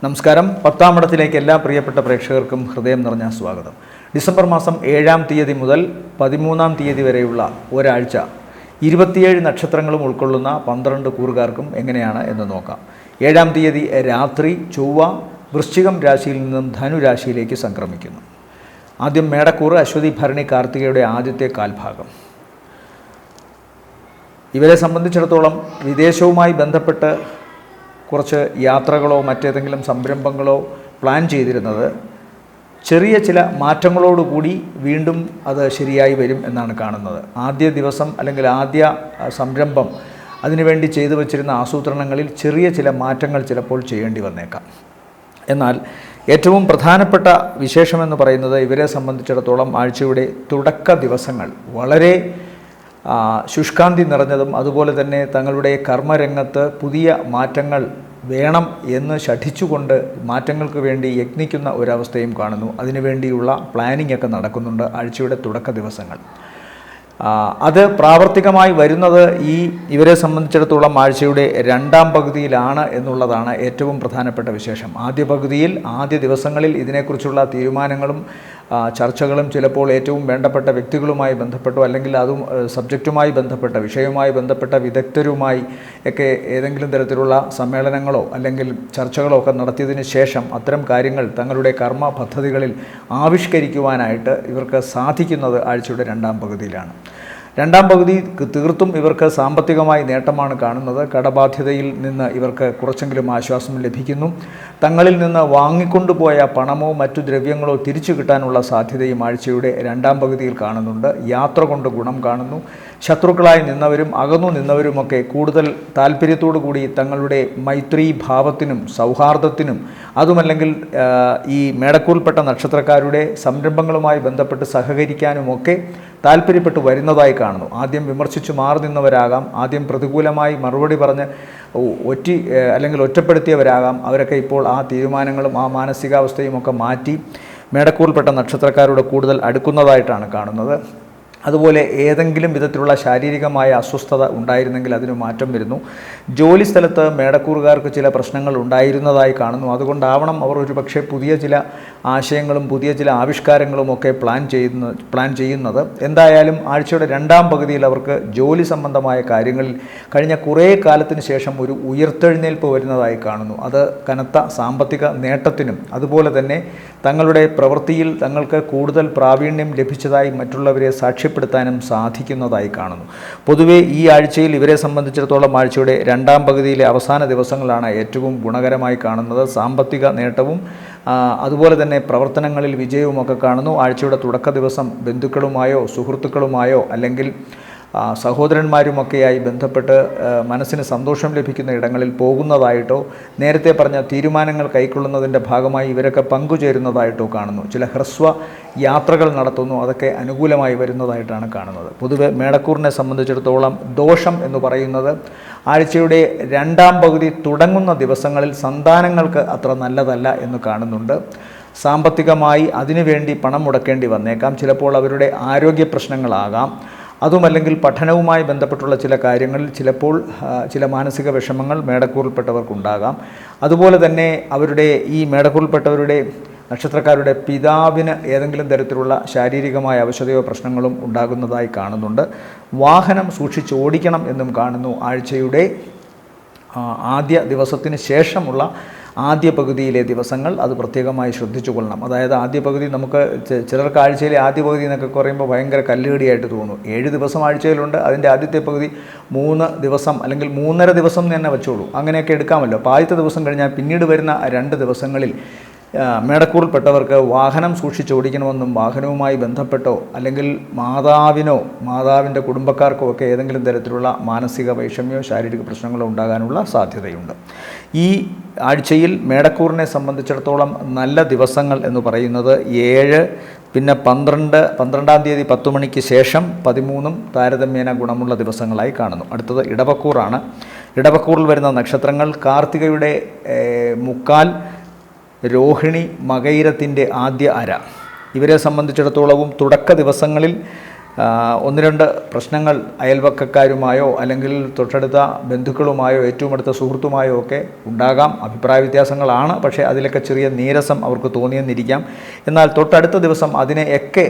നമസ്കാരം. 10-ാം ഇടത്തിലേക്ക് എല്ലാ പ്രിയപ്പെട്ട പ്രേക്ഷകർക്കും ഹൃദയം നിറഞ്ഞ സ്വാഗതം. ഡിസംബർ മാസം 7-ാം തീയതി മുതൽ 13-ാം തീയതി വരെയുള്ള ഒരാഴ്ച 27 നക്ഷത്രങ്ങളും ഉൾക്കൊള്ളുന്ന 12 കൂറുകാർക്കും എങ്ങനെയാണ് എന്ന് നോക്കാം. 7-ാം തീയതി രാത്രി ചൊവ്വ വൃശ്ചികം രാശിയിൽ നിന്നും ധനുരാശിയിലേക്ക് സംക്രമിക്കുന്നു. ആദ്യം മേടക്കൂറ് അശ്വതി ഭരണി കാർത്തികയുടെ ആദ്യത്തെ കാൽഭാഗം. ഇവരെ സംബന്ധിച്ചിടത്തോളം വിദേശവുമായി ബന്ധപ്പെട്ട് കുറച്ച് യാത്രകളോ മറ്റേതെങ്കിലും സംരംഭങ്ങളോ പ്ലാൻ ചെയ്തിരുന്നത് ചെറിയ ചില മാറ്റങ്ങളോടുകൂടി വീണ്ടും അത് ശരിയായി വരും എന്നാണ് കാണുന്നത്. ആദ്യ ദിവസം അല്ലെങ്കിൽ ആദ്യ സംരംഭം അതിനുവേണ്ടി ചെയ്തു വച്ചിരുന്ന ആസൂത്രണങ്ങളിൽ ചെറിയ ചില മാറ്റങ്ങൾ ചിലപ്പോൾ ചെയ്യേണ്ടി വന്നേക്കാം. എന്നാൽ ഏറ്റവും പ്രധാനപ്പെട്ട വിശേഷമെന്ന് പറയുന്നത് ഇവരെ സംബന്ധിച്ചിടത്തോളം ആഴ്ചയുടെ തുടക്ക ദിവസങ്ങൾ വളരെ ശുഷ്കാന്തി നിറഞ്ഞതും അതുപോലെ തന്നെ തങ്ങളുടെ കർമ്മരംഗത്ത് പുതിയ മാറ്റങ്ങൾ വേണം എന്ന് ശഠിച്ചുകൊണ്ട് മാറ്റങ്ങൾക്ക് വേണ്ടി യത്നിക്കുന്ന ഒരവസ്ഥയും കാണുന്നു. അതിനുവേണ്ടിയുള്ള പ്ലാനിംഗ് ഒക്കെ നടക്കുന്നുണ്ട് ആഴ്ചയുടെ തുടക്ക ദിവസങ്ങൾ. അത് പ്രാവർത്തികമായി വരുന്നത് ഇവരെ സംബന്ധിച്ചിടത്തോളം ആഴ്ചയുടെ 2-ാം പകുതിയിലാണ് എന്നുള്ളതാണ് ഏറ്റവും പ്രധാനപ്പെട്ട വിശേഷം. ആദ്യ പകുതിയിൽ ആദ്യ ദിവസങ്ങളിൽ ഇതിനെക്കുറിച്ചുള്ള തീരുമാനങ്ങളും ചർച്ചകളും ചിലപ്പോൾ ഏറ്റവും വേണ്ടപ്പെട്ട വ്യക്തികളുമായി ബന്ധപ്പെട്ടോ അല്ലെങ്കിൽ അതും സബ്ജക്റ്റുമായി ബന്ധപ്പെട്ട വിഷയവുമായി ബന്ധപ്പെട്ട വിദഗ്ധരുമായി ഒക്കെ ഏതെങ്കിലും തരത്തിലുള്ള സമ്മേളനങ്ങളോ അല്ലെങ്കിൽ ചർച്ചകളോ ഒക്കെ നടത്തിയതിന് ശേഷം അത്തരം കാര്യങ്ങൾ തങ്ങളുടെ കർമ്മ പദ്ധതികളിൽ ആവിഷ്കരിക്കുവാനായിട്ട് ഇവർക്ക് സാധിക്കുന്നത് ആഴ്ചയുടെ 2-ാം പകുതിയിലാണ്. 2-ാം പകുതി തീർത്തും ഇവർക്ക് സാമ്പത്തികമായി നേട്ടമാണ് കാണുന്നത്. കടബാധ്യതയിൽ നിന്ന് ഇവർക്ക് കുറച്ചെങ്കിലും ആശ്വാസം ലഭിക്കുന്നു. തങ്ങളിൽ നിന്ന് വാങ്ങിക്കൊണ്ടുപോയ പണമോ മറ്റു ദ്രവ്യങ്ങളോ തിരിച്ചു കിട്ടാനുള്ള സാധ്യതയും ആഴ്ചയുടെ 2-ാം പകുതിയിൽ കാണുന്നുണ്ട്. യാത്ര കൊണ്ട് ഗുണം കാണുന്നു. ശത്രുക്കളായി നിന്നവരും അകന്നു നിന്നവരുമൊക്കെ കൂടുതൽ താല്പര്യത്തോടു കൂടി തങ്ങളുടെ മൈത്രീ ഭാവത്തിനും സൗഹാർദ്ദത്തിനും അതുമല്ലെങ്കിൽ ഈ മേടക്കൂറിൽപ്പെട്ട നക്ഷത്രക്കാരുടെ സംരംഭങ്ങളുമായി ബന്ധപ്പെട്ട് സഹകരിക്കാനുമൊക്കെ താല്പര്യപ്പെട്ട് വരുന്നതായി കാണുന്നു. ആദ്യം വിമർശിച്ചു മാറി നിന്നവരാകാം, ആദ്യം പ്രതികൂലമായി മറുപടി പറഞ്ഞ് അല്ലെങ്കിൽ ഒറ്റപ്പെടുത്തിയവരാകാം. അവരൊക്കെ ഇപ്പോൾ ആ തീരുമാനങ്ങളും ആ മാനസികാവസ്ഥയും ഒക്കെ മാറ്റി മേടക്കൂറിൽപ്പെട്ട നക്ഷത്രക്കാരോട് കൂടുതൽ അടുക്കുന്നതായിട്ടാണ് കാണുന്നത്. അതുപോലെ ഏതെങ്കിലും വിധത്തിലുള്ള ശാരീരികമായ അസ്വസ്ഥത ഉണ്ടായിരുന്നെങ്കിൽ അതിന് മാറ്റം വരുന്നു. ജോലി സ്ഥലത്ത് മേടക്കൂറുകാർക്ക് ചില പ്രശ്നങ്ങൾ ഉണ്ടായിരുന്നതായി കാണുന്നു. അതുകൊണ്ടാവണം അവർ ഒരുപക്ഷെ പുതിയ ചില ആശയങ്ങളും പുതിയ ചില ആവിഷ്കാരങ്ങളും ഒക്കെ പ്ലാൻ ചെയ്യുന്നത്. എന്തായാലും ആഴ്ചയുടെ 2-ാം പകുതിയിൽ അവർക്ക് ജോലി സംബന്ധമായ കാര്യങ്ങളിൽ കഴിഞ്ഞ കുറേ കാലത്തിന് ശേഷം ഒരു ഉയർത്തെഴുന്നേൽപ്പ് വരുന്നതായി കാണുന്നു. അത് കനത്ത സാമ്പത്തിക നേട്ടത്തിനും അതുപോലെ തന്നെ തങ്ങളുടെ പ്രവൃത്തിയിൽ തങ്ങൾക്ക് കൂടുതൽ പ്രാവീണ്യം ലഭിച്ചതായി മറ്റുള്ളവരെ സാക്ഷ്യപ്പെടുത്താനും സാധിക്കുന്നതായി കാണുന്നു. പൊതുവെ ഈ ആഴ്ചയിൽ ഇവരെ സംബന്ധിച്ചിടത്തോളം ആഴ്ചയുടെ 2-ാം പകുതിയിലെ അവസാന ദിവസങ്ങളാണ് ഏറ്റവും ഗുണകരമായി കാണുന്നത്. സാമ്പത്തിക നേട്ടവും അതുപോലെ തന്നെ പ്രവർത്തനങ്ങളിൽ വിജയവുമൊക്കെ കാണുന്നു. ആഴ്ചയുടെ തുടക്ക ദിവസം ബന്ധുക്കളുമായോ സുഹൃത്തുക്കളുമായോ അല്ലെങ്കിൽ സഹോദരന്മാരുമൊക്കെയായി ബന്ധപ്പെട്ട് മനസ്സിന് സന്തോഷം ലഭിക്കുന്ന ഇടങ്ങളിൽ പോകുന്നതായിട്ടോ നേരത്തെ പറഞ്ഞ തീരുമാനങ്ങൾ കൈക്കൊള്ളുന്നതിൻ്റെ ഭാഗമായി ഇവരൊക്കെ പങ്കുചേരുന്നതായിട്ടോ കാണുന്നു. ചില ഹ്രസ്വ യാത്രകൾ നടത്തുന്നു. അതൊക്കെ അനുകൂലമായി വരുന്നതായിട്ടാണ് കാണുന്നത്. പൊതുവെ മേടക്കൂറിനെ സംബന്ധിച്ചിടത്തോളം ദോഷം എന്ന് പറയുന്നത് ആഴ്ചയുടെ 2-ാം പകുതി തുടങ്ങുന്ന ദിവസങ്ങളിൽ സന്താനങ്ങൾക്ക് അത്ര നല്ലതല്ല എന്ന് കാണുന്നുണ്ട്. സാമ്പത്തികമായി അതിനുവേണ്ടി പണം മുടക്കേണ്ടി വന്നേക്കാം. ചിലപ്പോൾ അവരുടെ ആരോഗ്യ പ്രശ്നങ്ങളാകാം. അതുമല്ലെങ്കിൽ പഠനവുമായി ബന്ധപ്പെട്ടുള്ള ചില കാര്യങ്ങളിൽ ചിലപ്പോൾ ചില മാനസിക വിഷമങ്ങൾ മേടക്കൂറിൽപ്പെട്ടവർക്കുണ്ടാകാം. അതുപോലെ തന്നെ അവരുടെ ഈ മേടക്കൂറിൽപ്പെട്ടവരുടെ നക്ഷത്രക്കാരുടെ പിതാവിന് ഏതെങ്കിലും തരത്തിലുള്ള ശാരീരികമായ അവശതയോ പ്രശ്നങ്ങളും ഉണ്ടാകുന്നതായി കാണുന്നുണ്ട്. വാഹനം സൂക്ഷിച്ച് ഓടിക്കണം എന്നും കാണുന്നു. ആഴ്ചയുടെ ആദ്യ ദിവസത്തിന് ശേഷമുള്ള ആദ്യ പകുതിയിലെ ദിവസങ്ങൾ അത് പ്രത്യേകമായി ശ്രദ്ധിച്ചു കൊള്ളണം. അതായത് ആദ്യ പകുതി നമുക്ക് ചിലർക്ക് ആഴ്ചയിലെ ആദ്യ പകുതി എന്നൊക്കെ പറയുമ്പോൾ ഭയങ്കര കല്ലുകടിയായിട്ട് തോന്നും. 7 ദിവസം ആഴ്ചയിലുണ്ട്. അതിൻ്റെ ആദ്യത്തെ പകുതി 3 ദിവസം അല്ലെങ്കിൽ 3.5 ദിവസം തന്നെ വെച്ചോളൂ. അങ്ങനെയൊക്കെ എടുക്കാമല്ലോ. അപ്പോൾ ആദ്യത്തെ ദിവസം കഴിഞ്ഞാൽ പിന്നീട് വരുന്ന 2 ദിവസങ്ങളിൽ മേടക്കൂറിൽപ്പെട്ടവർക്ക് വാഹനം സൂക്ഷിച്ചോടിക്കണമെന്നും വാഹനവുമായി ബന്ധപ്പെട്ടോ അല്ലെങ്കിൽ മാതാവിൻ്റെ കുടുംബക്കാർക്കോ ഒക്കെ ഏതെങ്കിലും തരത്തിലുള്ള മാനസിക വൈഷമ്യമോ ശാരീരിക പ്രശ്നങ്ങളോ ഉണ്ടാകാനുള്ള സാധ്യതയുണ്ട്. ഈ ആഴ്ചയിൽ മേടക്കൂറിനെ സംബന്ധിച്ചിടത്തോളം നല്ല ദിവസങ്ങൾ എന്ന് പറയുന്നത് 7, പിന്നെ 12-ാം തീയതി 10 മണിക്ക് ശേഷം 13 താരതമ്യേന ഗുണമുള്ള ദിവസങ്ങളായി കാണുന്നു. അടുത്തത് ഇടവക്കൂറാണ്. ഇടവക്കൂറിൽ വരുന്ന നക്ഷത്രങ്ങൾ കാർത്തികയുടെ മുക്കാൽ, രോഹിണി, മകയിരത്തിൻ്റെ ആദ്യ അര. ഇവരെ സംബന്ധിച്ചിടത്തോളവും തുടക്ക ദിവസങ്ങളിൽ ഒന്ന് രണ്ട് പ്രശ്നങ്ങൾ അയൽവക്കക്കാരുമായോ അല്ലെങ്കിൽ തൊട്ടടുത്ത ബന്ധുക്കളുമായോ ഏറ്റവും അടുത്ത സുഹൃത്തുമായോ ഒക്കെ ഉണ്ടാകാം. അഭിപ്രായ വ്യത്യാസങ്ങളാണ്, പക്ഷേ അതിലൊക്കെ ചെറിയ നീരസം അവർക്ക് തോന്നിയെന്നിരിക്കാം. എന്നാൽ തൊട്ടടുത്ത ദിവസം അതിനെയൊക്കെ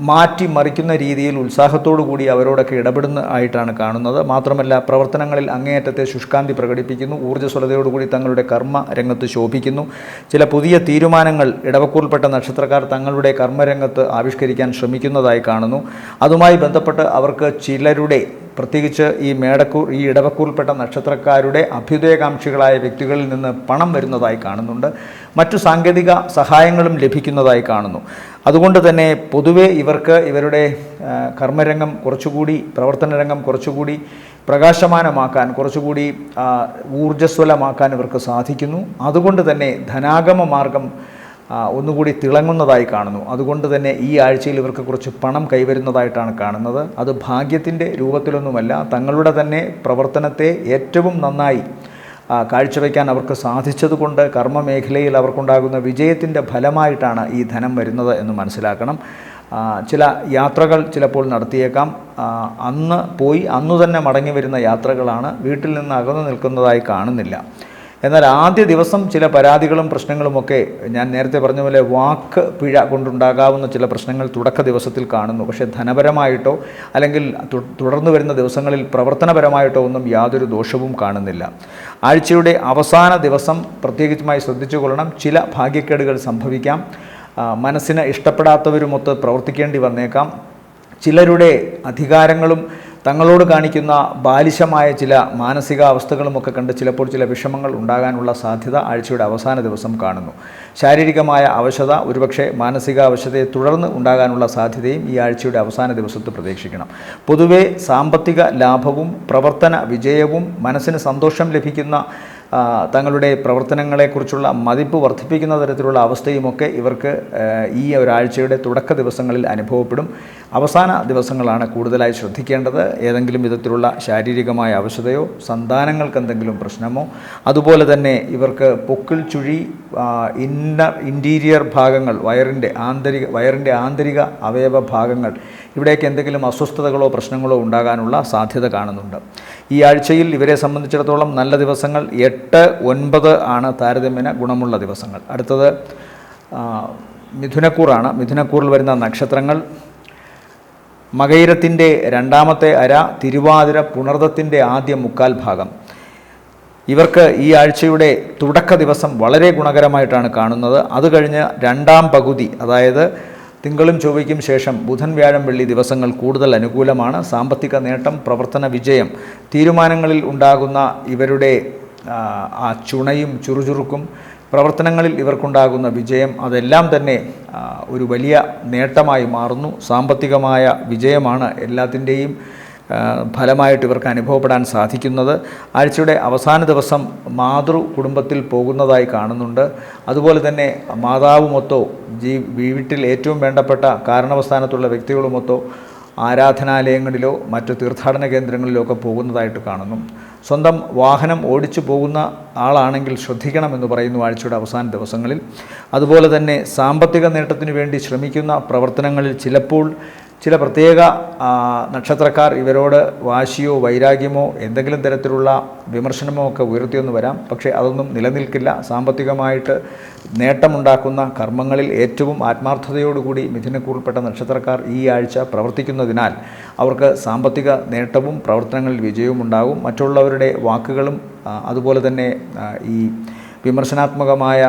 മാറ്റിമറിക്കുന്ന രീതിയിൽ ഉത്സാഹത്തോടു കൂടി അവരോടൊക്കെ ഇടപെടുന്ന ആയിട്ടാണ് കാണുന്നത്. മാത്രമല്ല പ്രവർത്തനങ്ങളിൽ അങ്ങേയറ്റത്തെ ശുഷ്കാന്തി പ്രകടിപ്പിക്കുന്നു. ഊർജ്ജസ്വലതയോടുകൂടി തങ്ങളുടെ കർമ്മ രംഗത്ത് ശോഭിക്കുന്നു. ചില പുതിയ തീരുമാനങ്ങൾ ഇടവക്കൂറിൽപ്പെട്ട നക്ഷത്രക്കാർ തങ്ങളുടെ കർമ്മരംഗത്ത് ആവിഷ്കരിക്കാൻ ശ്രമിക്കുന്നതായി കാണുന്നു. അതുമായി ബന്ധപ്പെട്ട് അവർക്ക് ചിലരുടെ, പ്രത്യേകിച്ച് ഈ ഇടവക്കൂറിൽപ്പെട്ട നക്ഷത്രക്കാരുടെ അഭ്യുദയകാംക്ഷികളായ വ്യക്തികളിൽ നിന്ന് പണം വരുന്നതായി കാണുന്നുണ്ട്. മറ്റു സാങ്കേതിക സഹായങ്ങളും ലഭിക്കുന്നതായി കാണുന്നു. അതുകൊണ്ട് തന്നെ പൊതുവെ ഇവർക്ക് ഇവരുടെ കർമ്മരംഗം കുറച്ചുകൂടി, പ്രവർത്തന രംഗം കുറച്ചുകൂടി പ്രകാശമാനമാക്കാൻ, കുറച്ചുകൂടി ഊർജ്ജസ്വലമാക്കാൻ ഇവർക്ക് സാധിക്കുന്നു. അതുകൊണ്ട് തന്നെ ധനാഗമ മാർഗം ഒന്നുകൂടി തിളങ്ങുന്നതായി കാണുന്നു. അതുകൊണ്ട് തന്നെ ഈ ആഴ്ചയിൽ ഇവർക്ക് കുറച്ച് പണം കൈവരുന്നതായിട്ടാണ് കാണുന്നത്. അത് ഭാഗ്യത്തിൻ്റെ രൂപത്തിലൊന്നുമല്ല, തങ്ങളുടെ തന്നെ പ്രവർത്തനത്തെ ഏറ്റവും നന്നായി കാഴ്ചവെക്കാൻ അവർക്ക് സാധിച്ചതുകൊണ്ട് കർമ്മമേഖലയിൽ അവർക്കുണ്ടാകുന്ന വിജയത്തിൻ്റെ ഫലമായിട്ടാണ് ഈ ധനം വരുന്നത് എന്ന് മനസ്സിലാക്കണം. ചില യാത്രകൾ ചിലപ്പോൾ നടത്തിയേക്കാം. അന്ന് പോയി അന്നു തന്നെ മടങ്ങി വരുന്ന യാത്രകളാണ്. വീട്ടിൽ നിന്ന് അകന്നു നിൽക്കുന്നതായി കാണുന്നില്ല. എന്നാൽ ആദ്യ ദിവസം ചില പരാതികളും പ്രശ്നങ്ങളുമൊക്കെ ഞാൻ നേരത്തെ പറഞ്ഞ പോലെ വാക്ക് പിഴ കൊണ്ടുണ്ടാകാവുന്ന ചില പ്രശ്നങ്ങൾ തുടക്ക ദിവസത്തിൽ കാണുന്നു. പക്ഷേ ധനപരമായിട്ടോ അല്ലെങ്കിൽ തുടർന്നു വരുന്ന ദിവസങ്ങളിൽ പ്രവർത്തനപരമായിട്ടോ ഒന്നും യാതൊരു ദോഷവും കാണുന്നില്ല. ആഴ്ചയുടെ അവസാന ദിവസം പ്രത്യേകിച്ചുമായി ശ്രദ്ധിച്ചു കൊള്ളണം. ചില ഭാഗ്യക്കേടുകൾ സംഭവിക്കാം. മനസ്സിന് ഇഷ്ടപ്പെടാത്തവരുമൊത്ത് പ്രവർത്തിക്കേണ്ടി വന്നേക്കാം. ചിലരുടെ അധികാരങ്ങളും തങ്ങളോട് കാണിക്കുന്ന ബാലിശമായ ചില മാനസികാവസ്ഥകളുമൊക്കെ കണ്ട് ചിലപ്പോൾ ചില വിഷമങ്ങൾ ഉണ്ടാകാനുള്ള സാധ്യത ആഴ്ചയുടെ അവസാന ദിവസം കാണുന്നു. ശാരീരികമായ അവശത, ഒരുപക്ഷെ മാനസികാവശതയെ തുടർന്ന് ഉണ്ടാകാനുള്ള സാധ്യതയും ഈ ആഴ്ചയുടെ അവസാന ദിവസത്ത് പ്രതീക്ഷിക്കണം. പൊതുവെ സാമ്പത്തിക ലാഭവും പ്രവർത്തന വിജയവും മനസ്സിന് സന്തോഷം ലഭിക്കുന്ന തങ്ങളുടെ പ്രവർത്തനങ്ങളെക്കുറിച്ചുള്ള മതിപ്പ് വർദ്ധിപ്പിക്കുന്ന തരത്തിലുള്ള അവസ്ഥയുമൊക്കെ ഇവർക്ക് ഈ ഒരാഴ്ചയുടെ തുടക്ക ദിവസങ്ങളിൽ അനുഭവപ്പെടും. അവസാന ദിവസങ്ങളാണ് കൂടുതലായി ശ്രദ്ധിക്കേണ്ടത്. ഏതെങ്കിലും വിധത്തിലുള്ള ശാരീരികമായ അവശതയോ സന്താനങ്ങൾക്ക് എന്തെങ്കിലും പ്രശ്നമോ, അതുപോലെ തന്നെ ഇവർക്ക് പൊക്കിൾ ചുഴി, ഇൻറ്റീരിയർ ഭാഗങ്ങൾ, വയറിൻ്റെ ആന്തരിക അവയവ ഭാഗങ്ങൾ, ഇവിടേക്ക് എന്തെങ്കിലും അസ്വസ്ഥതകളോ പ്രശ്നങ്ങളോ ഉണ്ടാകാനുള്ള സാധ്യത കാണുന്നുണ്ട്. ഈ ആഴ്ചയിൽ ഇവരെ സംബന്ധിച്ചിടത്തോളം നല്ല ദിവസങ്ങൾ 8, 9 ആണ് താരതമ്യേന ഗുണമുള്ള ദിവസങ്ങൾ. അടുത്തത് മിഥുനക്കൂറാണ്. മിഥുനക്കൂറിൽ വരുന്ന നക്ഷത്രങ്ങൾ മകയിരത്തിൻ്റെ രണ്ടാമത്തെ അര, തിരുവാതിര, പുണർദത്തിൻ്റെ ആദ്യ മുക്കാൽ ഭാഗം. ഇവർക്ക് ഈ ആഴ്ചയുടെ തുടക്ക ദിവസം വളരെ ഗുണകരമായിട്ടാണ് കാണുന്നത്. അത് കഴിഞ്ഞ് രണ്ടാം പകുതി, അതായത് തിങ്കളും ചൊവ്വയ്ക്കും ശേഷം ബുധൻ, വ്യാഴം, വെള്ളി ദിവസങ്ങൾ കൂടുതൽ അനുകൂലമാണ്. സാമ്പത്തിക നേട്ടം, പ്രവർത്തന വിജയം, തീരുമാനങ്ങളിൽ ഉണ്ടാകുന്ന ഇവരുടെ ആ ചുണയും ചുറുചുറുക്കും, പ്രവർത്തനങ്ങളിൽ ഇവർക്കുണ്ടാകുന്ന വിജയം, അതെല്ലാം തന്നെ ഒരു വലിയ നേട്ടമായി മാറുന്നു. സാമ്പത്തികമായ വിജയമാണ് എല്ലാത്തിൻ്റെയും ഫലമായിട്ട് ഇവർക്ക് അനുഭവപ്പെടാൻ സാധിക്കുന്നത്. ആഴ്ചയുടെ അവസാന ദിവസം മാതൃ കുടുംബത്തിൽ പോകുന്നതായി കാണുന്നുണ്ട്. അതുപോലെ തന്നെ മാതാവുമൊത്തോ വീട്ടിൽ ഏറ്റവും വേണ്ടപ്പെട്ട കാരണവസ്ഥാനത്തുള്ള വ്യക്തികളുമൊത്തോ ആരാധനാലയങ്ങളിലോ മറ്റു തീർത്ഥാടന കേന്ദ്രങ്ങളിലോ ഒക്കെ പോകുന്നതായിട്ട് കാണുന്നു. സ്വന്തം വാഹനം ഓടിച്ചു പോകുന്ന ആളാണെങ്കിൽ ശ്രദ്ധിക്കണമെന്ന് പറയുന്നു ആഴ്ചയുടെ അവസാന ദിവസങ്ങളിൽ. അതുപോലെ തന്നെ സാമ്പത്തിക നേട്ടത്തിനു വേണ്ടി ശ്രമിക്കുന്ന പ്രവർത്തനങ്ങളിൽ ചിലപ്പോൾ ചില പ്രത്യേക നക്ഷത്രക്കാർ ഇവരോട് വാശിയോ വൈരാഗ്യമോ എന്തെങ്കിലും തരത്തിലുള്ള വിമർശനമോ ഒക്കെ ഉയർത്തിയെന്ന് വരാം. പക്ഷേ അതൊന്നും നിലനിൽക്കില്ല. സാമ്പത്തികമായിട്ട് നേട്ടമുണ്ടാക്കുന്ന കർമ്മങ്ങളിൽ ഏറ്റവും ആത്മാർത്ഥതയോടുകൂടി മിഥുനക്കൂറിൽപ്പെട്ട നക്ഷത്രക്കാർ ഈ ആഴ്ച പ്രവർത്തിക്കുന്നതിനാൽ അവർക്ക് സാമ്പത്തിക നേട്ടവും പ്രവർത്തനങ്ങളിൽ വിജയവും ഉണ്ടാകും. മറ്റുള്ളവരുടെ വാക്കുകളും അതുപോലെ തന്നെ ഈ വിമർശനാത്മകമായ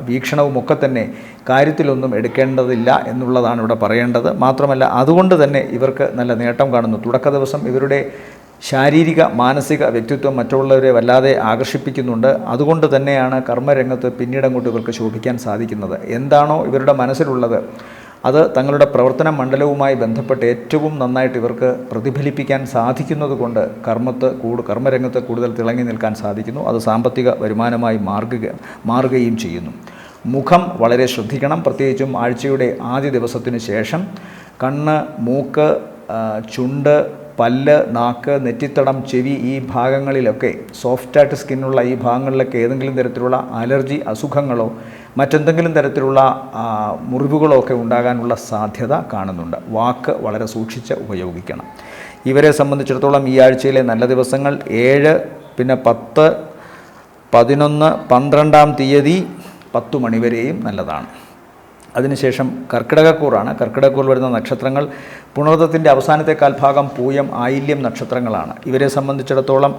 വീക്ഷണവുമൊക്കെ തന്നെ കാര്യത്തിലൊന്നും എടുക്കേണ്ടതില്ല എന്നുള്ളതാണ് ഇവിടെ പറയേണ്ടത്. മാത്രമല്ല അതുകൊണ്ട് തന്നെ ഇവർക്ക് നല്ല നേട്ടം കാണുന്നു. തുടക്ക ദിവസം ഇവരുടെ ശാരീരിക മാനസിക വ്യക്തിത്വം മറ്റുള്ളവരെ വല്ലാതെ ആകർഷിപ്പിക്കുന്നുണ്ട്. അതുകൊണ്ട് തന്നെയാണ് കർമ്മരംഗത്ത് പിന്നീടങ്ങോട്ട് ഇവർക്ക് ശോഭിക്കാൻ സാധിക്കുന്നത്. എന്താണോ ഇവരുടെ മനസ്സിലുള്ളത് അത് തങ്ങളുടെ പ്രവർത്തന മണ്ഡലവുമായി ബന്ധപ്പെട്ട് ഏറ്റവും നന്നായിട്ട് ഇവർക്ക് പ്രതിഫലിപ്പിക്കാൻ സാധിക്കുന്നത് കൊണ്ട് കർമ്മരംഗത്ത് കൂടുതൽ തിളങ്ങി നിൽക്കാൻ സാധിക്കുന്നു. അത് സാമ്പത്തിക വരുമാനമായി മാറുകയും ചെയ്യുന്നു. മുഖം വളരെ ശ്രദ്ധിക്കണം. പ്രത്യേകിച്ചും ആഴ്ചയുടെ ആദ്യ ദിവസത്തിനു ശേഷം കണ്ണ്, മൂക്ക്, ചുണ്ട്, പല്ല്, നാക്ക്, നെറ്റിത്തടം, ചെവി ഈ ഭാഗങ്ങളിലൊക്കെ സോഫ്റ്റായിട്ട് സ്കിന്നുള്ള ഈ ഭാഗങ്ങളിലൊക്കെ ഏതെങ്കിലും തരത്തിലുള്ള അലർജി അസുഖങ്ങളോ മറ്റെന്തെങ്കിലും തരത്തിലുള്ള മുറിവുകളോ ഒക്കെ ഉണ്ടാകാനുള്ള സാധ്യത കാണുന്നുണ്ട്. വാക്ക് വളരെ സൂക്ഷിച്ച് ഉപയോഗിക്കണം. ഇവരെ സംബന്ധിച്ചിടത്തോളം ഈ ആഴ്ചയിലെ നല്ല ദിവസങ്ങൾ 7, പിന്നെ 10, 11, 12-ാം തീയതി 10 മണി വരെയും നല്ലതാണ്. അതിനുശേഷം കർക്കിടകക്കൂറാണ്. കർക്കിടകക്കൂറിൽ വരുന്ന നക്ഷത്രങ്ങൾ പുണർദത്തിൻ്റെ അവസാനത്തെ കാൽഭാഗം, പൂയം, ആയില്യം നക്ഷത്രങ്ങളാണ്. ഇവരെ സംബന്ധിച്ചിടത്തോളം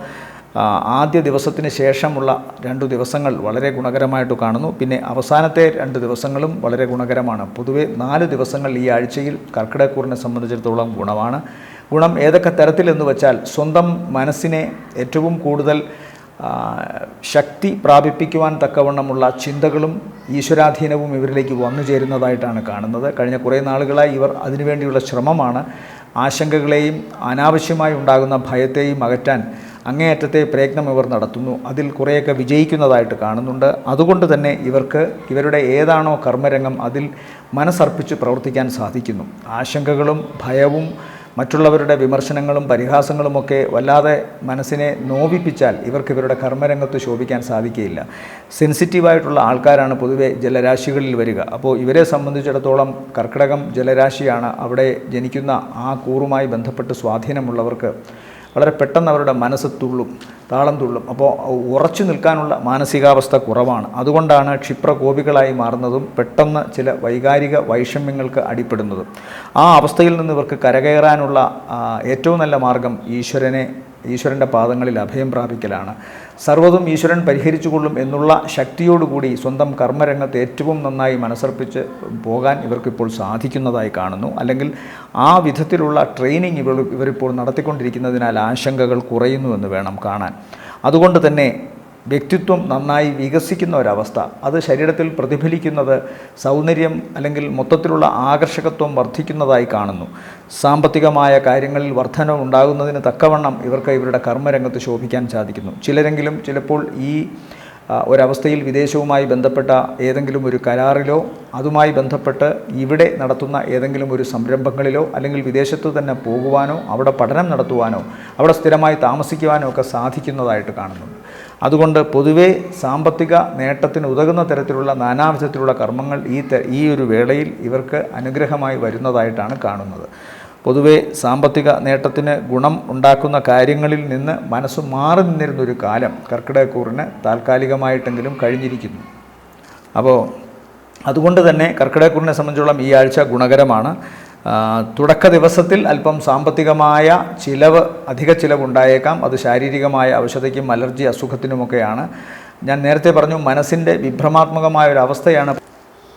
ആദ്യ ദിവസത്തിന് ശേഷമുള്ള 2 ദിവസങ്ങൾ വളരെ ഗുണകരമായിട്ട് കാണുന്നു. പിന്നെ അവസാനത്തെ 2 ദിവസങ്ങളും വളരെ ഗുണകരമാണ്. പൊതുവെ 4 ദിവസങ്ങൾ ഈ ആഴ്ചയിൽ കർക്കിടകക്കൂറിനെ സംബന്ധിച്ചിടത്തോളം ഗുണമാണ്. ഗുണം ഏതൊക്കെ തരത്തിലെന്ന് വെച്ചാൽ സ്വന്തം മനസ്സിനെ ഏറ്റവും കൂടുതൽ ശക്തി പ്രാപിപ്പിക്കുവാൻ തക്കവണ്ണമുള്ള ചിന്തകളും ഈശ്വരാധീനവും ഇവരിലേക്ക് വന്നു ചേരുന്നതായിട്ടാണ് കാണുന്നത്. കഴിഞ്ഞ കുറേ നാളുകളായി ഇവർ അതിനുവേണ്ടിയുള്ള ശ്രമമാണ്. ആശങ്കകളെയും അനാവശ്യമായി ഉണ്ടാകുന്ന ഭയത്തെയും അകറ്റാൻ അങ്ങേയറ്റത്തെ പ്രയത്നം ഇവർ നടത്തുന്നു. അതിൽ കുറേയൊക്കെ വിജയിക്കുന്നതായിട്ട് കാണുന്നുണ്ട്. അതുകൊണ്ട് തന്നെ ഇവർക്ക് ഇവരുടെ ഏതാണോ കർമ്മരംഗം അതിൽ മനസ്സർപ്പിച്ച് പ്രവർത്തിക്കാൻ സാധിക്കുന്നു. ആശങ്കകളും ഭയവും മറ്റുള്ളവരുടെ വിമർശനങ്ങളും പരിഹാസങ്ങളുമൊക്കെ വല്ലാതെ മനസ്സിനെ നോവിപ്പിച്ചാൽ ഇവർക്ക് ഇവരുടെ കർമ്മരംഗത്ത് ശോഭിക്കാൻ സാധിക്കുകയില്ല. സെൻസിറ്റീവായിട്ടുള്ള ആൾക്കാരാണ് പൊതുവെ ജലരാശികളിൽ വരിക. അപ്പോൾ ഇവരെ സംബന്ധിച്ചിടത്തോളം കർക്കിടകം ജലരാശിയാണ്. അവിടെ ജനിക്കുന്ന ആ കൂറുമായി ബന്ധപ്പെട്ട് സ്വാധീനമുള്ളവർക്ക് വളരെ പെട്ടെന്ന് അവരുടെ മനസ്സ് തുള്ളും, താളം തുള്ളും. അപ്പോൾ ഉറച്ചു നിൽക്കാനുള്ള മാനസികാവസ്ഥ കുറവാണ്. അതുകൊണ്ടാണ് ക്ഷിപ്രകോപികളായി മാറുന്നതും പെട്ടെന്ന് ചില വൈകാരിക വൈഷമ്യങ്ങൾക്ക് അടിപ്പെടുന്നതും. ആ അവസ്ഥയിൽ നിന്ന് ഇവർക്ക് കരകയറാനുള്ള ഏറ്റവും നല്ല മാർഗം ഈശ്വരൻ്റെ പാദങ്ങളിൽ അഭയം പ്രാപിക്കലാണ്. സർവ്വതും ഈശ്വരൻ പരിഹരിച്ചുകൊള്ളും എന്നുള്ള ശക്തിയോടുകൂടി സ്വന്തം കർമ്മരംഗത്ത് ഏറ്റവും നന്നായി മനസ്സർപ്പിച്ച് പോകാൻ ഇവർക്കിപ്പോൾ സാധിക്കുന്നതായി കാണുന്നു. അല്ലെങ്കിൽ ആ വിധത്തിലുള്ള ട്രെയിനിങ് ഇവരിപ്പോൾ നടത്തിക്കൊണ്ടിരിക്കുന്നതിനാൽ ആശങ്കകൾ കുറയുന്നുവെന്ന് വേണം കാണാൻ. അതുകൊണ്ട് തന്നെ വ്യക്തിത്വം നന്നായി വികസിക്കുന്ന ഒരവസ്ഥ, അത് ശരീരത്തിൽ പ്രതിഫലിക്കുന്നത് സൗന്ദര്യം അല്ലെങ്കിൽ മൊത്തത്തിലുള്ള ആകർഷകത്വം വർദ്ധിക്കുന്നതായി കാണുന്നു. സാമ്പത്തികമായ കാര്യങ്ങളിൽ വർധന ഉണ്ടാകുന്നതിന് തക്കവണ്ണം ഇവർക്ക് ഇവരുടെ കർമ്മരംഗത്ത് ശോഭിക്കാൻ സാധിക്കുന്നു. ചിലരെങ്കിലും ചിലപ്പോൾ ഈ ഒരവസ്ഥയിൽ വിദേശവുമായി ബന്ധപ്പെട്ട ഏതെങ്കിലും ഒരു കരാറിലോ അതുമായി ബന്ധപ്പെട്ട് ഇവിടെ നടത്തുന്ന ഏതെങ്കിലും ഒരു സംരംഭങ്ങളിലോ അല്ലെങ്കിൽ വിദേശത്ത് തന്നെ പോകുവാനോ അവിടെ പഠനം നടത്തുവാനോ അവിടെ സ്ഥിരമായി താമസിക്കുവാനോ ഒക്കെ സാധിക്കുന്നതായിട്ട് കാണുന്നുണ്ട്. അതുകൊണ്ട് പൊതുവേ സാമ്പത്തിക നേട്ടത്തിന് ഉതകുന്ന തരത്തിലുള്ള നാനാവിധത്തിലുള്ള കർമ്മങ്ങൾ ഈ ഒരു വേളയിൽ ഇവർക്ക് അനുഗ്രഹമായി വരുന്നതായിട്ടാണ് കാണുന്നത്. പൊതുവെ സാമ്പത്തിക നേട്ടത്തിന് ഗുണം ഉണ്ടാക്കുന്ന കാര്യങ്ങളിൽ നിന്ന് മനസ്സ് മാറി നിന്നിരുന്നൊരു കാലം കർക്കിടകക്കൂറിന് താൽക്കാലികമായിട്ടെങ്കിലും കഴിഞ്ഞിരിക്കുന്നു. അപ്പോൾ അതുകൊണ്ട് തന്നെ കർക്കിടകക്കൂറിനെ സംബന്ധിച്ചോളം ഈ ആഴ്ച ഗുണകരമാണ്. തുടക്ക ദിവസത്തിൽ അല്പം സാമ്പത്തികമായ അധിക ചിലവുണ്ടായേക്കാം. അത് ശാരീരികമായ അവശതയ്ക്കും അലർജി അസുഖത്തിനുമൊക്കെയാണ്. ഞാൻ നേരത്തെ പറഞ്ഞു, മനസ്സിൻ്റെ വിഭ്രമാത്മകമായ ഒരു അവസ്ഥയാണ്.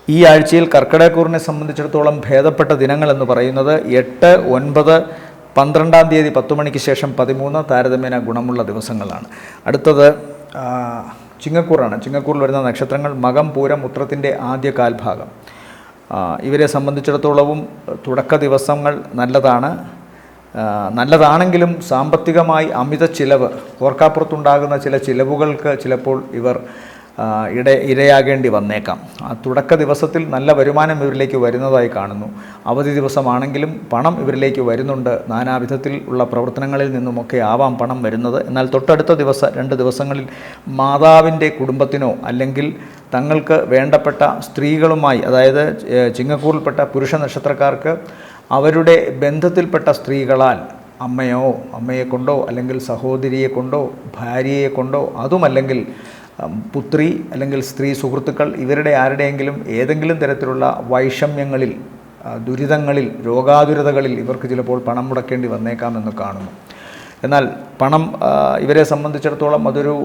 ഈ ആഴ്ചയിൽ കർക്കിടകക്കൂറിനെ സംബന്ധിച്ചിടത്തോളം ഭേദപ്പെട്ട ദിനങ്ങളെന്ന് പറയുന്നത് 8, 9, 12-ാം തീയതി 10 മണിക്ക് ശേഷം 13 താരതമ്യേന ഗുണമുള്ള ദിവസങ്ങളാണ്. അടുത്തത് ചിങ്ങക്കൂറാണ്. ചിങ്ങക്കൂറിൽ വരുന്ന നക്ഷത്രങ്ങൾ മകം, പൂരം, ഉത്രത്തിൻ്റെ ആദ്യ കാൽഭാഗം. ഇവരെ സംബന്ധിച്ചിടത്തോളവും തുടക്ക ദിവസങ്ങൾ നല്ലതാണെങ്കിലും സാമ്പത്തികമായി അമിത ചിലവ്, ഓർക്കാപ്പുറത്തുണ്ടാകുന്ന ചില ചിലവുകൾക്ക് ചിലപ്പോൾ ഇവർ ഇരയാകേണ്ടി വന്നേക്കാം. ആ തുടക്ക ദിവസത്തിൽ നല്ല വരുമാനം ഇവരിലേക്ക് വരുന്നതായി കാണുന്നു. അവധി ദിവസമാണെങ്കിലും പണം ഇവരിലേക്ക് വരുന്നുണ്ട്. നാനാവിധത്തിൽ ഉള്ള പ്രവർത്തനങ്ങളിൽ നിന്നുമൊക്കെ ആവാം പണം വരുന്നത്. എന്നാൽ തൊട്ടടുത്ത 2 ദിവസങ്ങളിൽ മാതാവിൻ്റെ കുടുംബത്തിനോ അല്ലെങ്കിൽ തങ്ങൾക്ക് വേണ്ടപ്പെട്ട സ്ത്രീകളുമായി, അതായത് ചിങ്ങക്കൂറിൽപ്പെട്ട പുരുഷ നക്ഷത്രക്കാർക്ക് അവരുടെ ബന്ധത്തിൽപ്പെട്ട സ്ത്രീകളാൽ അമ്മയെ കൊണ്ടോ അല്ലെങ്കിൽ സഹോദരിയെ കൊണ്ടോ ഭാര്യയെ കൊണ്ടോ അതുമല്ലെങ്കിൽ പുത്രി അല്ലെങ്കിൽ സ്ത്രീ സുഹൃത്തുക്കൾ ഇവരുടെ ആരുടെയെങ്കിലും ഏതെങ്കിലും തരത്തിലുള്ള വൈഷമ്യങ്ങളിൽ, ദുരിതങ്ങളിൽ, രോഗാതുരതകളിൽ ഇവർക്ക് ചിലപ്പോൾ പണം മുടക്കേണ്ടി വന്നേക്കാമെന്ന് കാണുന്നു. എന്നാൽ പണം ഇവരെ സംബന്ധിച്ചിടത്തോളം അതൊരു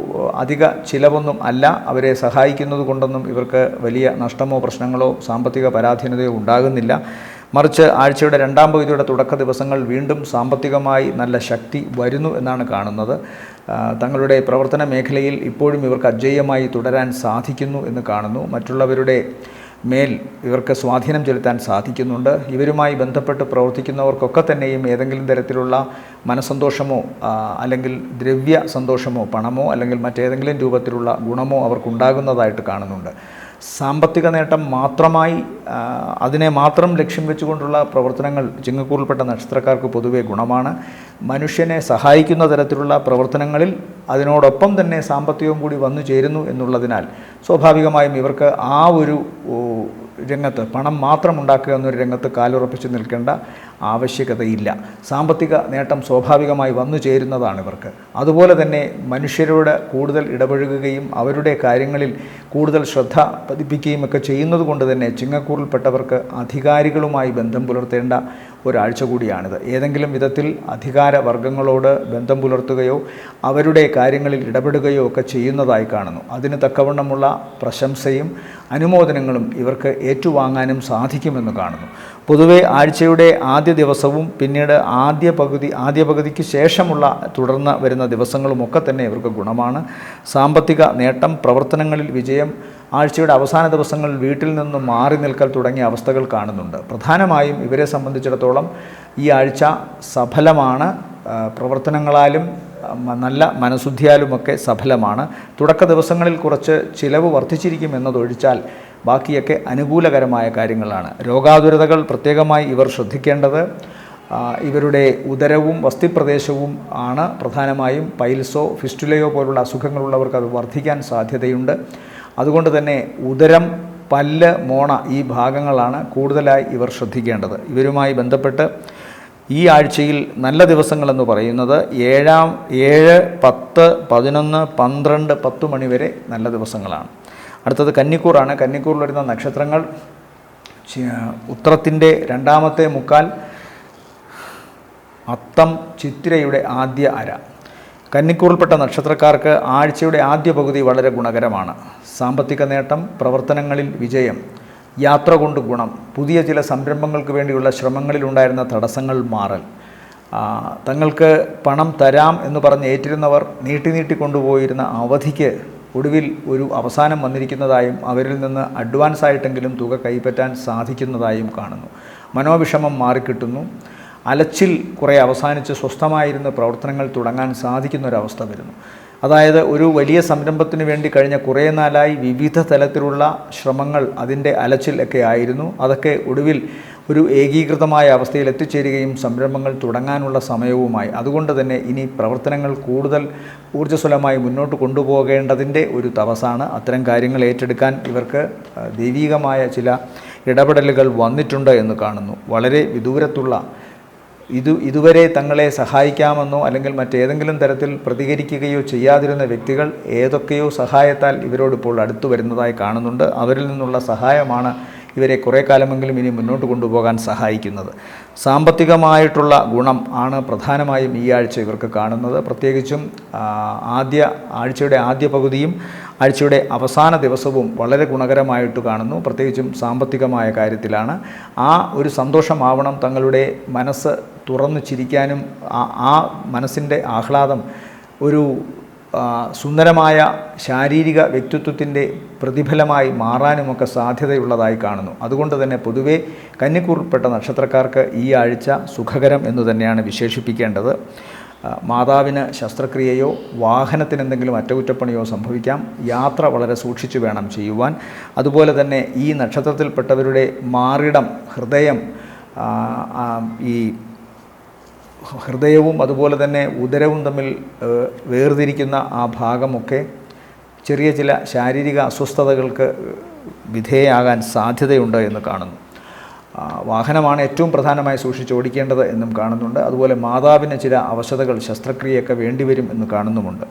അധിക ചിലവൊന്നും അല്ല. അവരെ സഹായിക്കുന്നത് കൊണ്ടൊന്നും ഇവർക്ക് വലിയ നഷ്ടമോ പ്രശ്നങ്ങളോ സാമ്പത്തിക പരാധീനതയോ ഉണ്ടാകുന്നില്ല. മറിച്ച് ആഴ്ചയുടെ 2-ാം പകുതിയുടെ തുടക്ക ദിവസങ്ങൾ വീണ്ടും സാമ്പത്തികമായി നല്ല ശക്തി വരുന്നു എന്നാണ് കാണുന്നത്. തങ്ങളുടെ പ്രവർത്തന മേഖലയിൽ ഇപ്പോഴും ഇവർക്ക് അജയ്യമായി തുടരാൻ സാധിക്കുന്നു എന്ന് കാണുന്നു. മറ്റുള്ളവരുടെ മേൽ ഇവർക്ക് സ്വാധീനം ചെലുത്താൻ സാധിക്കുന്നുണ്ട്. ഇവരുമായി ബന്ധപ്പെട്ട് പ്രവർത്തിക്കുന്നവർക്കൊക്കെ തന്നെയും ഏതെങ്കിലും തരത്തിലുള്ള മനസ്സന്തോഷമോ അല്ലെങ്കിൽ ദ്രവ്യ സന്തോഷമോ പണമോ അല്ലെങ്കിൽ മറ്റേതെങ്കിലും രൂപത്തിലുള്ള ഗുണമോ അവർക്കുണ്ടാകുന്നതായിട്ട് കാണുന്നുണ്ട്. സാമ്പത്തിക നേട്ടം മാത്രമായി അതിനെ മാത്രം ലക്ഷ്യം വെച്ചുകൊണ്ടുള്ള പ്രവർത്തനങ്ങൾ ചിങ്ങക്കൂറിൽപ്പെട്ട നക്ഷത്രക്കാർക്ക് പൊതുവെ ഗുണമാണ്. മനുഷ്യനെ സഹായിക്കുന്ന തരത്തിലുള്ള പ്രവർത്തനങ്ങളിൽ അതിനോടൊപ്പം തന്നെ സാമ്പത്തികവും കൂടി വന്നു ചേരുന്നു എന്നുള്ളതിനാൽ സ്വാഭാവികമായും ഇവർക്ക് ആ ഒരു രംഗത്ത് പണം മാത്രം ഉണ്ടാക്കുക എന്നൊരു രംഗത്ത് കാലുറപ്പിച്ച് നിൽക്കേണ്ട ആവശ്യകതയില്ല. സാമ്പത്തിക നേട്ടം സ്വാഭാവികമായി വന്നു ചേരുന്നതാണ് ഇവർക്ക്. അതുപോലെ തന്നെ മനുഷ്യരോട് കൂടുതൽ ഇടപഴകുകയും അവരുടെ കാര്യങ്ങളിൽ കൂടുതൽ ശ്രദ്ധ പതിപ്പിക്കുകയും ഒക്കെ ചെയ്യുന്നത് കൊണ്ട് തന്നെ ചിങ്ങക്കൂറിൽപ്പെട്ടവർക്ക് അധികാരികളുമായി ബന്ധം പുലർത്തേണ്ട ഒരാഴ്ച കൂടിയാണിത്. ഏതെങ്കിലും വിധത്തിൽ അധികാരവർഗങ്ങളോട് ബന്ധം പുലർത്തുകയോ അവരുടെ കാര്യങ്ങളിൽ ഇടപെടുകയോ ഒക്കെ ചെയ്യുന്നതായി കാണുന്നു. അതിന് തക്കവണ്ണമുള്ള പ്രശംസയും അനുമോദനങ്ങളും ഇവർക്ക് ഏറ്റുവാങ്ങാനും സാധിക്കുമെന്ന് കാണുന്നു. പൊതുവെ ആഴ്ചയുടെ ആദ്യ ദിവസവും പിന്നീട് ആദ്യ പകുതിക്ക് ശേഷമുള്ള തുടർന്ന് വരുന്ന ദിവസങ്ങളുമൊക്കെ തന്നെ ഇവർക്ക് ഗുണമാണ്. സാമ്പത്തിക നേട്ടം, പ്രവർത്തനങ്ങളിൽ വിജയം, ആഴ്ചയുടെ അവസാന ദിവസങ്ങളിൽ വീട്ടിൽ നിന്നും മാറി നിൽക്കൽ തുടങ്ങിയ അവസ്ഥകൾ കാണുന്നുണ്ട്. പ്രധാനമായും ഇവരെ സംബന്ധിച്ചിടത്തോളം ഈ ആഴ്ച സഫലമാണ്. പ്രവർത്തനങ്ങളാലും നല്ല മനഃശുദ്ധിയാലുമൊക്കെ സഫലമാണ്. തുടക്ക ദിവസങ്ങളിൽ കുറച്ച് ചിലവ് വർദ്ധിച്ചിരിക്കും എന്നതൊഴിച്ചാൽ ബാക്കിയൊക്കെ അനുകൂലകരമായ കാര്യങ്ങളാണ്. രോഗാതുരതകൾ പ്രത്യേകമായി ഇവർ ശ്രദ്ധിക്കേണ്ടത് ഇവരുടെ ഉദരവും വസ്തിപ്രദേശവും ആണ്. പ്രധാനമായും പൈൽസോ ഫിസ്റ്റുലയോ പോലുള്ള അസുഖങ്ങളുള്ളവർക്ക് അത് വർദ്ധിക്കാൻ സാധ്യതയുണ്ട്. അതുകൊണ്ട് തന്നെ ഉദരം, പല്ല്, മോണ ഈ ഭാഗങ്ങളാണ് കൂടുതലായി ഇവർ ശ്രദ്ധിക്കേണ്ടത്. ഇവരുമായി ബന്ധപ്പെട്ട് ഈ ആഴ്ചയിൽ നല്ല ദിവസങ്ങളെന്ന് പറയുന്നത് 7, 10, 11, 12, 10 മണി വരെ നല്ല ദിവസങ്ങളാണ്. അടുത്തത് കന്നിക്കൂറാണ്. കന്നിക്കൂറിൽ വരുന്ന നക്ഷത്രങ്ങൾ ഉത്രത്തിൻ്റെ രണ്ടാമത്തെ മുക്കാൽ, അത്തം, ചിത്തിരയുടെ ആദ്യ അര. കന്നിക്കൂറിൽപ്പെട്ട നക്ഷത്രക്കാർക്ക് ആഴ്ചയുടെ ആദ്യ പകുതി വളരെ ഗുണകരമാണ്. സാമ്പത്തിക നേട്ടം, പ്രവർത്തനങ്ങളിൽ വിജയം, യാത്ര കൊണ്ട് ഗുണം, പുതിയ ചില സംരംഭങ്ങൾക്ക് വേണ്ടിയുള്ള ശ്രമങ്ങളിലുണ്ടായിരുന്ന തടസ്സങ്ങൾ മാറൽ, തങ്ങൾക്ക് പണം തരാം എന്ന് പറഞ്ഞ് ഏറ്റിരുന്നവർ നീട്ടി കൊണ്ടുപോയിരുന്ന അവധിക്ക് ഒടുവിൽ ഒരു അവസാനം വന്നിരിക്കുന്നതായും അവരിൽ നിന്ന് അഡ്വാൻസ് ആയിട്ടെങ്കിലും തുക കൈപ്പറ്റാൻ സാധിക്കുന്നതായും കാണുന്നു. മനോവിഷമം മാറിക്കിട്ടുന്നു. അലച്ചിൽ കുറേ അവസാനിച്ച് സ്വസ്ഥമായിരുന്ന പ്രവർത്തനങ്ങൾ തുടങ്ങാൻ സാധിക്കുന്നൊരവസ്ഥ വരുന്നു. അതായത് ഒരു വലിയ സംരംഭത്തിന് വേണ്ടി കഴിഞ്ഞ കുറേ നാളായി വിവിധ തലത്തിലുള്ള ശ്രമങ്ങൾ, അതിൻ്റെ അലച്ചിൽ ഒക്കെ ആയിരുന്നു. അതൊക്കെ ഒടുവിൽ ഒരു ഏകീകൃതമായ അവസ്ഥയിൽ എത്തിച്ചേരുകയും സംരംഭങ്ങൾ തുടങ്ങാനുള്ള സമയവുമായി. അതുകൊണ്ട് തന്നെ ഇനി പ്രവർത്തനങ്ങൾ കൂടുതൽ ഊർജ്ജസ്വലമായി മുന്നോട്ട് കൊണ്ടുപോകേണ്ടതിൻ്റെ ഒരു തപസ്സാണ്. അത്തരം കാര്യങ്ങൾ ഏറ്റെടുക്കാൻ ഇവർക്ക് ദൈവീകമായ ചില ഇടപെടലുകൾ വന്നിട്ടുണ്ട് എന്ന് കാണുന്നു. വളരെ വിദൂരത്തുള്ള ഇതുവരെ തങ്ങളെ സഹായിക്കാമെന്നോ അല്ലെങ്കിൽ മറ്റേതെങ്കിലും തരത്തിൽ പ്രതികരിക്കുകയോ ചെയ്യാതിരുന്ന വ്യക്തികൾ ഏതൊക്കെയോ സഹായത്താൽ ഇവരോടിപ്പോൾ അടുത്തു വരുന്നതായി കാണുന്നുണ്ട്. അവരിൽ നിന്നുള്ള സഹായമാണ് ഇവരെ കുറേ കാലമെങ്കിലും ഇനി മുന്നോട്ട് കൊണ്ടുപോകാൻ സഹായിക്കുന്നത്. സാമ്പത്തികമായിട്ടുള്ള ഗുണം ആണ് പ്രധാനമായും ഈ ആഴ്ച ഇവർക്ക് കാണുന്നത്. പ്രത്യേകിച്ചും ആഴ്ചയുടെ ആദ്യ പകുതിയും ആഴ്ചയുടെ അവസാന ദിവസവും വളരെ ഗുണകരമായിട്ട് കാണുന്നു. പ്രത്യേകിച്ചും സാമ്പത്തികമായ കാര്യത്തിലാണ്. ആ ഒരു സന്തോഷമാവണം തങ്ങളുടെ മനസ്സ് തുറന്നു ചിരിക്കാനും ആ മനസ്സിൻ്റെ ആഹ്ലാദം ഒരു സുന്ദരമായ ശാരീരിക വ്യക്തിത്വത്തിൻ്റെ പ്രതിഫലമായി മാറാനുമൊക്കെ സാധ്യതയുള്ളതായി കാണുന്നു. അതുകൊണ്ട് തന്നെ പൊതുവെ കന്നിക്കൂറിൽപ്പെട്ട നക്ഷത്രക്കാർക്ക് ഈ ആഴ്ച സുഖകരം എന്ന് തന്നെയാണ് വിശേഷിപ്പിക്കേണ്ടത്. മാതാവിന് ശസ്ത്രക്രിയയോ വാഹനത്തിന് എന്തെങ്കിലും അറ്റകുറ്റപ്പണിയോ സംഭവിക്കാം. യാത്ര വളരെ സൂക്ഷിച്ചു വേണം ചെയ്യുവാൻ. അതുപോലെ തന്നെ ഈ നക്ഷത്രത്തിൽപ്പെട്ടവരുടെ മാറിടം, ഹൃദയവും അതുപോലെ തന്നെ ഉദരവും തമ്മിൽ വേർതിരിക്കുന്ന ആ ഭാഗമൊക്കെ ചെറിയ ചില ശാരീരിക അസ്വസ്ഥതകൾക്ക് വിധേയമാകാൻ സാധ്യതയുണ്ട് എന്ന് കാണുന്നു. വാഹനമാണ് ഏറ്റവും പ്രധാനമായി സൂക്ഷിച്ചോടിക്കേണ്ടത് എന്നും കാണുന്നുണ്ട്. അതുപോലെ മാതാവിന് ചില അവശതകൾ, ശസ്ത്രക്രിയയൊക്കെ വേണ്ടിവരും എന്ന് കാണുന്നുമുണ്ട്.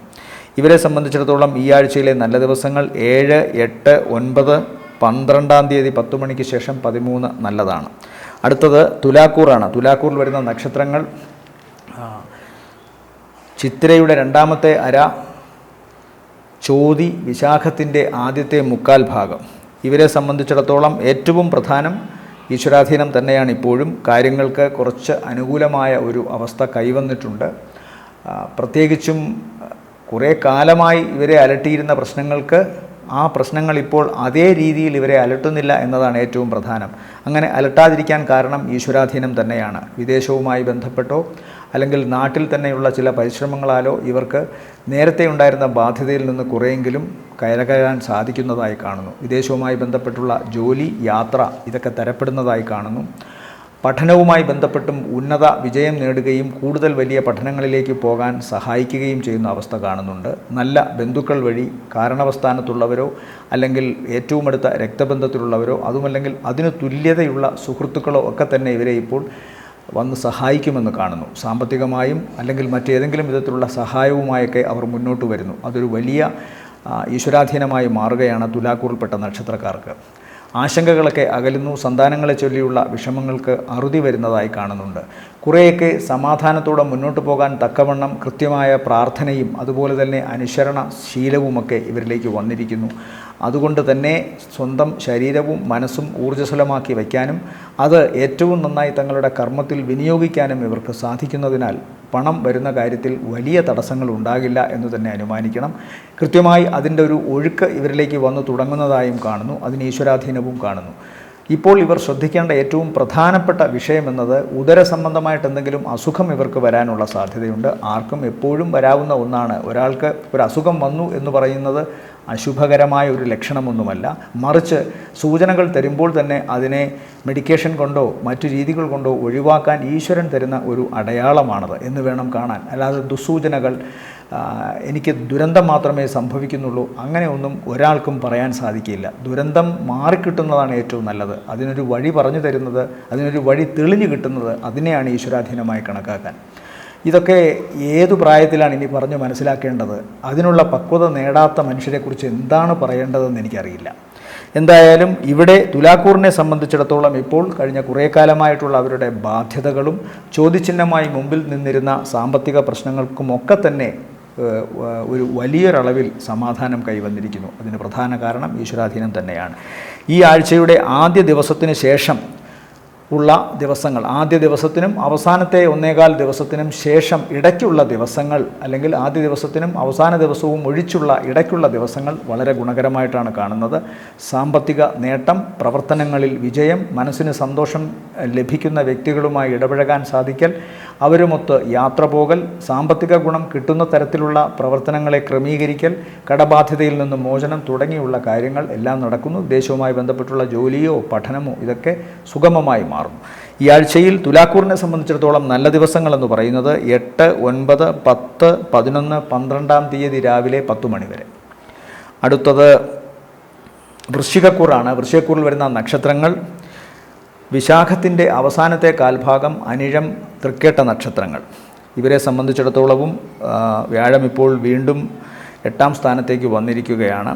ഇവരെ സംബന്ധിച്ചിടത്തോളം ഈ ആഴ്ചയിലെ നല്ല ദിവസങ്ങൾ 7, 8, 9, 12-ാം തീയതി 10 മണിക്ക് ശേഷം 13 നല്ലതാണ്. അടുത്തത് തുലാക്കൂറാണ്. തുലാക്കൂറിൽ വരുന്ന നക്ഷത്രങ്ങൾ ചിത്തിരയുടെ രണ്ടാമത്തെ അര, ചോതി, വിശാഖത്തിൻ്റെ ആദ്യത്തെ മുക്കാൽ ഭാഗം. ഇവരെ സംബന്ധിച്ചിടത്തോളം ഏറ്റവും പ്രധാനം ഈശ്വരാധീനം തന്നെയാണ്. ഇപ്പോഴും കാര്യങ്ങൾക്ക് കുറച്ച് അനുകൂലമായ ഒരു അവസ്ഥ കൈവന്നിട്ടുണ്ട്. പ്രത്യേകിച്ചും കുറേ കാലമായി ഇവരെ അലട്ടിയിരുന്ന പ്രശ്നങ്ങൾക്ക് ആ പ്രശ്നങ്ങൾ ഇപ്പോൾ അതേ രീതിയിൽ ഇവരെ അലട്ടുന്നില്ല എന്നതാണ് ഏറ്റവും പ്രധാനം. അങ്ങനെ അലട്ടാതിരിക്കാൻ കാരണം ഈശ്വരാധീനം തന്നെയാണ്. വിദേശവുമായി ബന്ധപ്പെട്ടോ അല്ലെങ്കിൽ നാട്ടിൽ തന്നെയുള്ള ചില പരിശ്രമങ്ങളാലോ ഇവർക്ക് നേരത്തെ ഉണ്ടായിരുന്ന ബാധ്യതയിൽ നിന്ന് കുറേയെങ്കിലും കയറാൻ സാധിക്കുന്നതായി കാണുന്നു. വിദേശവുമായി ബന്ധപ്പെട്ടുള്ള ജോലി, യാത്ര ഇതൊക്കെ തരപ്പെടുന്നതായി കാണുന്നു. പഠനവുമായി ബന്ധപ്പെട്ടും ഉന്നത വിജയം നേടുകയും കൂടുതൽ വലിയ പഠനങ്ങളിലേക്ക് പോകാൻ സഹായിക്കുകയും ചെയ്യുന്ന അവസ്ഥ കാണുന്നുണ്ട്. നല്ല ബന്ധുക്കൾ വഴി കാരണവസ്ഥാനത്തുള്ളവരോ അല്ലെങ്കിൽ ഏറ്റവും അടുത്ത രക്തബന്ധത്തിലുള്ളവരോ അതുമല്ലെങ്കിൽ അതിന് തുല്യതയുള്ള സുഹൃത്തുക്കളോ ഒക്കെ തന്നെ ഇവരെ ഇപ്പോൾ വന്ന് സഹായിക്കുമെന്ന് കാണുന്നു. സാമ്പത്തികമായും അല്ലെങ്കിൽ മറ്റേതെങ്കിലും വിധത്തിലുള്ള സഹായവുമായൊക്കെ അവർ മുന്നോട്ട് വരുന്നു. അതൊരു വലിയ ഈശ്വരാധീനമായി മാറുകയാണ് തുലാക്കൂറിൽപ്പെട്ട നക്ഷത്രക്കാർക്ക്. ആശങ്കകളൊക്കെ അകലുന്നു. സന്താനങ്ങളെ ചൊല്ലിയുള്ള വിഷമങ്ങൾക്ക് അറുതി വരുന്നതായി കാണുന്നുണ്ട്. കുറേയൊക്കെ സമാധാനത്തോടെ മുന്നോട്ട് പോകാൻ തക്കവണ്ണം കൃത്യമായ പ്രാർത്ഥനയും അതുപോലെ തന്നെ അനുസരണ ശീലവുമൊക്കെ ഇവരിലേക്ക് വന്നിരിക്കുന്നു. അതുകൊണ്ട് തന്നെ സ്വന്തം ശരീരവും മനസ്സും ഊർജ്ജസ്വലമാക്കി വയ്ക്കാനും അത് ഏറ്റവും നന്നായി തങ്ങളുടെ കർമ്മത്തിൽ വിനിയോഗിക്കാനും ഇവർക്ക് സാധിക്കുന്നതിനാൽ പണം വരുന്ന കാര്യത്തിൽ വലിയ തടസ്സങ്ങൾ ഉണ്ടാകില്ല എന്ന് തന്നെ അനുമാനിക്കണം. കൃത്യമായി അതിൻ്റെ ഒരു ഒഴുക്ക് ഇവരിലേക്ക് വന്നു തുടങ്ങുന്നതായും കാണുന്നു. അതിന് ഈശ്വരാധീനവും കാണുന്നു. ഇപ്പോൾ ഇവർ ശ്രദ്ധിക്കേണ്ട ഏറ്റവും പ്രധാനപ്പെട്ട വിഷയമെന്നത് ഉദര സംബന്ധമായിട്ട് എന്തെങ്കിലും അസുഖം ഇവർക്ക് വരാനുള്ള സാധ്യതയുണ്ട്. ആർക്കും എപ്പോഴും വരാവുന്ന ഒന്നാണ്. ഒരാൾക്ക് ഒരു അസുഖം വന്നു എന്ന് പറയുന്നത് അശുഭകരമായ ഒരു ലക്ഷണമൊന്നുമല്ല. മറിച്ച് സൂചനകൾ തരുമ്പോൾ തന്നെ അതിനെ മെഡിക്കേഷൻ കൊണ്ടോ മറ്റു രീതികൾ കൊണ്ടോ ഒഴിവാക്കാൻ ഈശ്വരൻ തരുന്ന ഒരു അടയാളമാണത് എന്ന് വേണം കാണാൻ. അല്ലാതെ ദുസ്സൂചനകൾ എനിക്ക് ദുരന്തം മാത്രമേ സംഭവിക്കുന്നുള്ളൂ അങ്ങനെ ഒന്നും ഒരാൾക്കും പറയാൻ സാധിക്കില്ല. ദുരന്തം മാറിക്കിട്ടുന്നതാണ് ഏറ്റവും നല്ലത്. അതിനൊരു വഴി പറഞ്ഞു തരുന്നത്, അതിനൊരു വഴി തെളിഞ്ഞു കിട്ടുന്നത് അതിനെയാണ് ഈശ്വരാധീനമായി കണക്കാക്കാൻ. ഇതൊക്കെ ഏതു പ്രായത്തിലാണ് ഇനി പറഞ്ഞു മനസ്സിലാക്കേണ്ടത്? അതിനുള്ള പക്വത നേടാത്ത മനുഷ്യരെക്കുറിച്ച് എന്താണ് പറയേണ്ടതെന്ന് എനിക്കറിയില്ല. എന്തായാലും ഇവിടെ തുലാക്കൂറിനെ സംബന്ധിച്ചിടത്തോളം ഇപ്പോൾ കഴിഞ്ഞ കുറേ കാലമായിട്ടുള്ള അവരുടെ ബാധ്യതകളും ചോദ്യചിഹ്നമായി മുമ്പിൽ നിന്നിരുന്ന സാമ്പത്തിക പ്രശ്നങ്ങൾക്കുമൊക്കെ തന്നെ ഒരു വലിയൊരളവിൽ സമാധാനം കൈവന്നിരിക്കുന്നു. അതിന് പ്രധാന കാരണം ഈശ്വരാധീനം തന്നെയാണ്. ഈ ആഴ്ചയുടെ ആദ്യ ദിവസത്തിന് ശേഷം ഉള്ള ദിവസങ്ങൾ, ആദ്യ ദിവസത്തിനും അവസാനത്തെ 1.25 ദിവസത്തിനും ശേഷം ഇടയ്ക്കുള്ള ദിവസങ്ങൾ, അല്ലെങ്കിൽ ആദ്യ ദിവസത്തിനും അവസാന ദിവസവും ഒഴിച്ചുള്ള ഇടയ്ക്കുള്ള ദിവസങ്ങൾ വളരെ ഗുണകരമായിട്ടാണ് കാണുന്നത്. സാമ്പത്തിക നേട്ടം, പ്രവർത്തനങ്ങളിൽ വിജയം, മനസ്സിന് സന്തോഷം ലഭിക്കുന്ന വ്യക്തികളുമായി ഇടപഴകാൻ സാധിക്കൽ, അവരുമൊത്ത് യാത്ര പോകൽ, സാമ്പത്തിക ഗുണം കിട്ടുന്ന തരത്തിലുള്ള പ്രവർത്തനങ്ങളെ ക്രമീകരിക്കൽ, കടബാധ്യതയിൽ നിന്ന് മോചനം തുടങ്ങിയുള്ള കാര്യങ്ങൾ എല്ലാം നടക്കുന്നു. വിദേശവുമായി ബന്ധപ്പെട്ടുള്ള ജോലിയോ പഠനമോ ഇതൊക്കെ സുഗമമായി മാറും. ഈ ആഴ്ചയിൽ തുലാക്കൂറിനെ സംബന്ധിച്ചിടത്തോളം നല്ല ദിവസങ്ങളെന്ന് പറയുന്നത് 8, 9, 10, 11, 12 തീയതി രാവിലെ 10 മണി വരെ. അടുത്തത് വൃശ്ചികക്കൂറാണ്. വൃശ്ചികക്കൂറിൽ വരുന്ന നക്ഷത്രങ്ങൾ വിശാഖത്തിൻ്റെ അവസാനത്തെ കാൽഭാഗം, അനിഴം, തൃക്കേട്ട നക്ഷത്രങ്ങൾ. ഇവരെ സംബന്ധിച്ചിടത്തോളവും വ്യാഴം ഇപ്പോൾ വീണ്ടും 8ാം സ്ഥാനത്തേക്ക് വന്നിരിക്കുകയാണ്.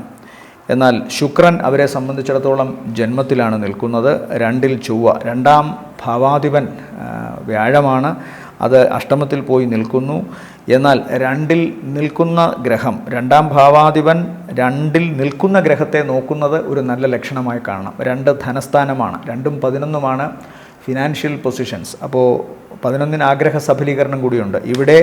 എന്നാൽ ശുക്രൻ അവരെ സംബന്ധിച്ചിടത്തോളം ജന്മത്തിലാണ് നിൽക്കുന്നത്. 2-ൽ ചൊവ്വ, 2ാം ഭാവാധിപൻ വ്യാഴമാണ്, അത് അഷ്ടമത്തിൽ പോയി നിൽക്കുന്നു. എന്നാൽ 2-ൽ നിൽക്കുന്ന ഗ്രഹം, 2ാം ഭാവാധിപൻ 2-ൽ നിൽക്കുന്ന ഗ്രഹത്തെ നോക്കുന്നത് ഒരു നല്ല ലക്ഷണമായി കാണണം. 2 ധനസ്ഥാനമാണ്, 2ഉം 11ഉമാണ് ഫിനാൻഷ്യൽ പൊസിഷൻസ്. അപ്പോൾ 11 ആഗ്രഹ സഫലീകരണം കൂടിയുണ്ട്. ഇവിടെ